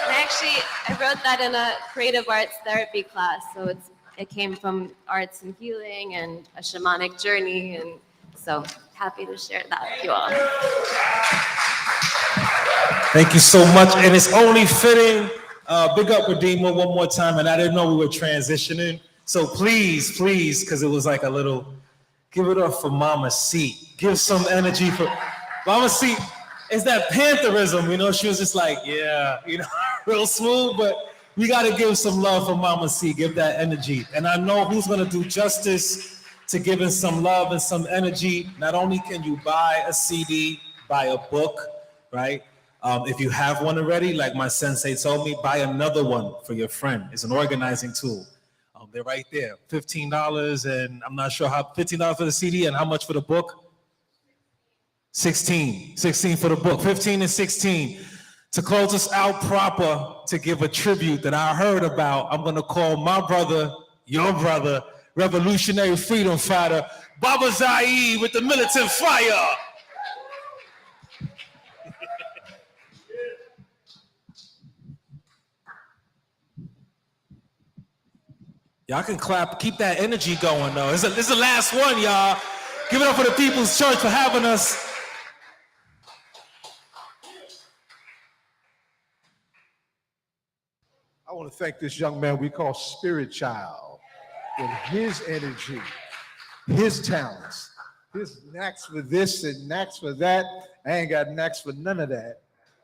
Actually, I wrote that in a creative arts therapy class, so it came from arts and healing and a shamanic journey, and so happy to share that with you all. Thank you so much, and it's only fitting. Big up Redeemer one more time, and I didn't know we were transitioning, so please, because it was like a little, give it up for Mama C. Give some energy for Mama C. It's that pantherism, you know, she was just like, yeah, you know, real smooth, but we got to give some love for Mama C, give that energy. And I know who's going to do justice to giving some love and some energy. Not only can you buy a CD, buy a book, right? If you have one already, like my sensei told me, buy another one for your friend. It's an organizing tool. They're right there, $15, and I'm not sure how, $15 for the CD and how much for the book? 16 for the book, 15 and 16. To close us out proper, to give a tribute that I heard about, I'm gonna call my brother, your brother, revolutionary freedom fighter, Baba Zaid with the militant fire. Y'all can clap, keep that energy going though. This is the last one, y'all. Give it up for the People's Church for having us. I want to thank this young man we call Spirit Child and his energy, his talents, his knacks for this and knacks for that. I ain't got knacks for none of that,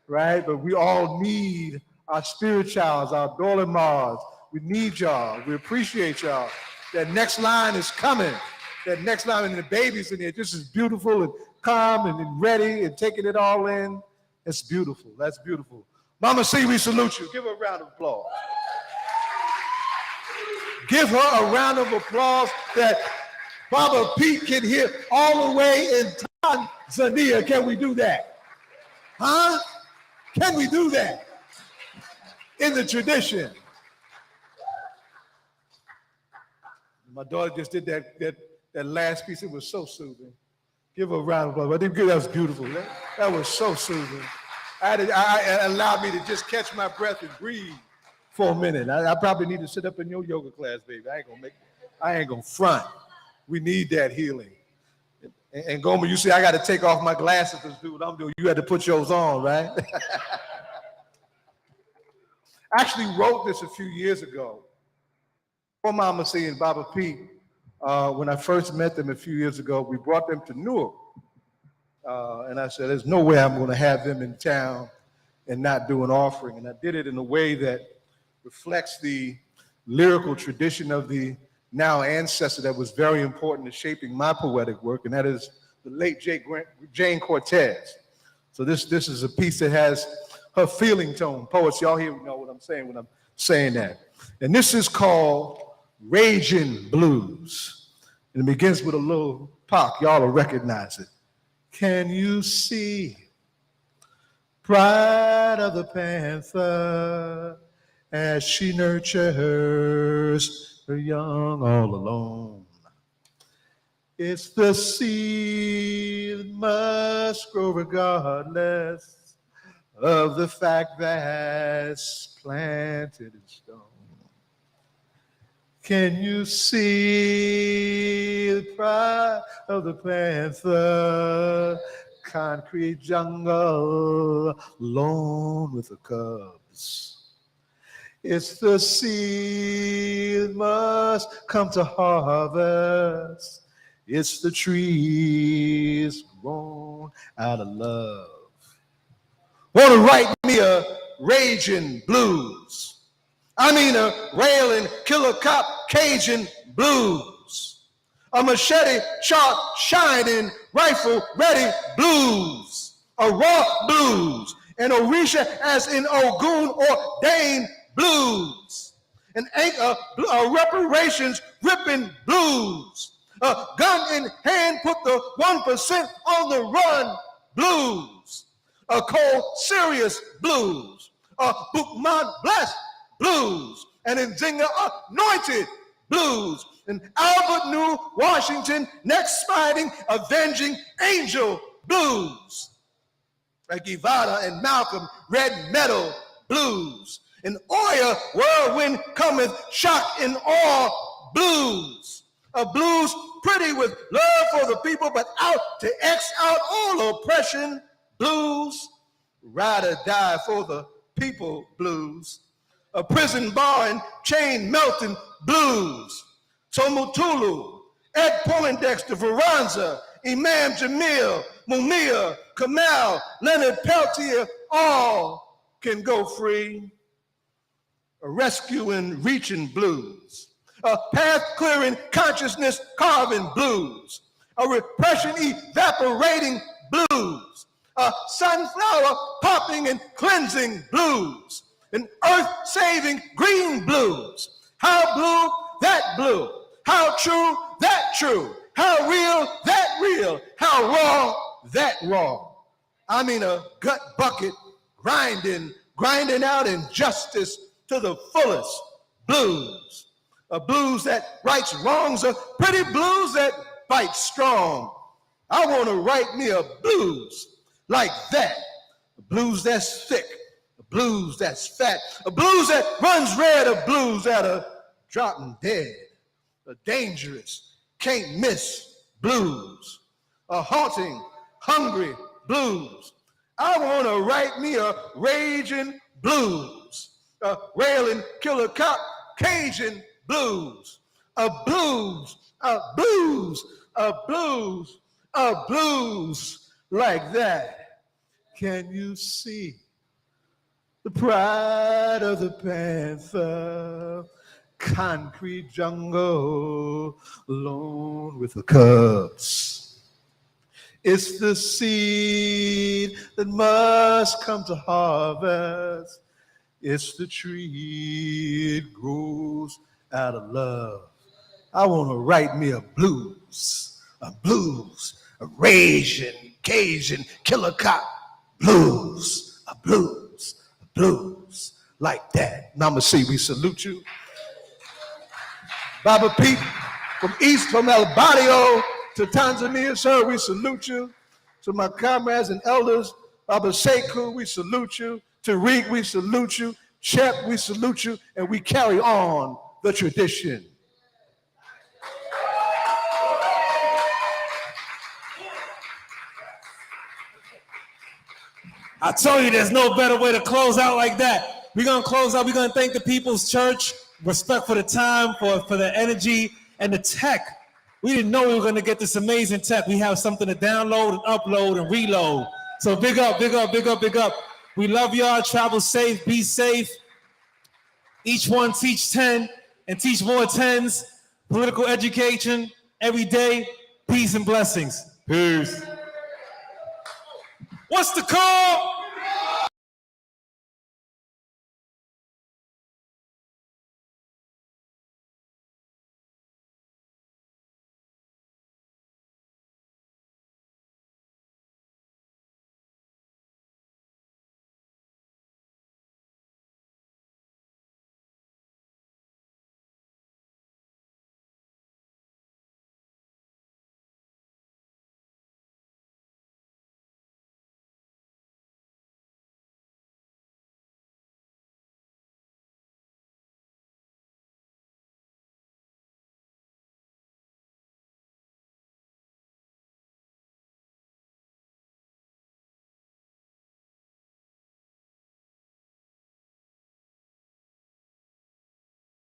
right? But we all need our Spirit Childs, our Dolan Mars. We need y'all. We appreciate y'all. That next line is coming. That next line, and the babies in there, this is beautiful and calm and ready and taking it all in. It's beautiful. That's beautiful. Mama C, we salute you. Give her a round of applause. Give her a round of applause that Baba Pete can hear all the way in Tanzania. Can we do that? Huh? Can we do that? In the tradition. My daughter just did that last piece. It was so soothing. Give her a round of applause. I think that was beautiful. That was so soothing. I allowed me to just catch my breath and breathe for a minute. I probably need to sit up in your yoga class, baby. I ain't gonna front. We need that healing. And Gomer, you see, I got to take off my glasses to do what I'm doing. You had to put yours on, right? I actually wrote this a few years ago for Mama C and Baba Pete. When I first met them a few years ago, we brought them to Newark. And I said, there's no way I'm going to have them in town and not do an offering. And I did it in a way that reflects the lyrical tradition of the now ancestor that was very important in shaping my poetic work, and that is the late Jane Cortez. So this is a piece that has her feeling tone. Poets, y'all here know what I'm saying when I'm saying that. And this is called Raging Blues. And it begins with a little Pac. Y'all will recognize it. Can you see pride of the panther as she nurtures her young all alone? It's the seed that must grow regardless of the fact that it's planted in stone. Can you see the pride of the panther, concrete jungle, alone with the cubs? It's the seed that must come to harvest. It's the trees grown out of love. Want to write me a raging blues. I mean a railing killer cop Cajun blues. A machete, sharp, shining, rifle, ready, blues. A raw blues. An Orisha as in Ogun ordained blues. An anchor, reparations, ripping blues. A gun in hand, put the 1% on the run blues. A cold, serious blues. A Bookman blessed blues. An Nzinga anointed blues. An Albert New Washington, next smiting, avenging angel blues. Like Ivana and Malcolm, red metal blues. An Oya, whirlwind cometh, shock in awe blues. A blues pretty with love for the people, but out to X out all oppression blues. Ride or die for the people blues. A prison bar and chain melting blues. Tomutulu, Ed Poindexter, Veranza, Imam Jamil, Mumia, Kamal, Leonard Peltier, all can go free. A rescuing, reaching blues. A path clearing, consciousness carving blues. A repression evaporating blues. A sunflower popping and cleansing blues. An earth saving green blues. How blue? That blue. How true? That true. How real? That real. How wrong? That wrong. I mean a gut bucket grinding out injustice to the fullest blues. A blues that rights wrongs, a pretty blues that bite strong. I want to write me a blues like that. A blues that's thick, a blues that's fat, a blues that runs red, a blues that are dropping dead, a dangerous, can't miss blues, a haunting, hungry blues. I want to write me a raging blues, a railing killer cop, Cajun blues, a blues, a blues, a blues, a blues like that. Can you see the pride of the panther? Concrete jungle, alone with the cubs. It's the seed that must come to harvest. It's the tree, it grows out of love. I want to write me a blues, a raging, Cajun, killer cop, blues, a blues, like that. Mama C, we salute you. Baba Pete, from El Barrio to Tanzania, sir, we salute you. To my comrades and elders, Baba Sekou, we salute you. Tariq, we salute you. Shep, we salute you. And we carry on the tradition. I told you there's no better way to close out like that. We're going to close out. We're going to thank the People's Church. Respect for the time, for the energy, and the tech. We didn't know we were going to get this amazing tech. We have something to download and upload and reload. So big up, big up, big up, big up. We love y'all. Travel safe, be safe. Each one teach 10 and teach more 10s. Political education every day. Peace and blessings. Peace. What's the call?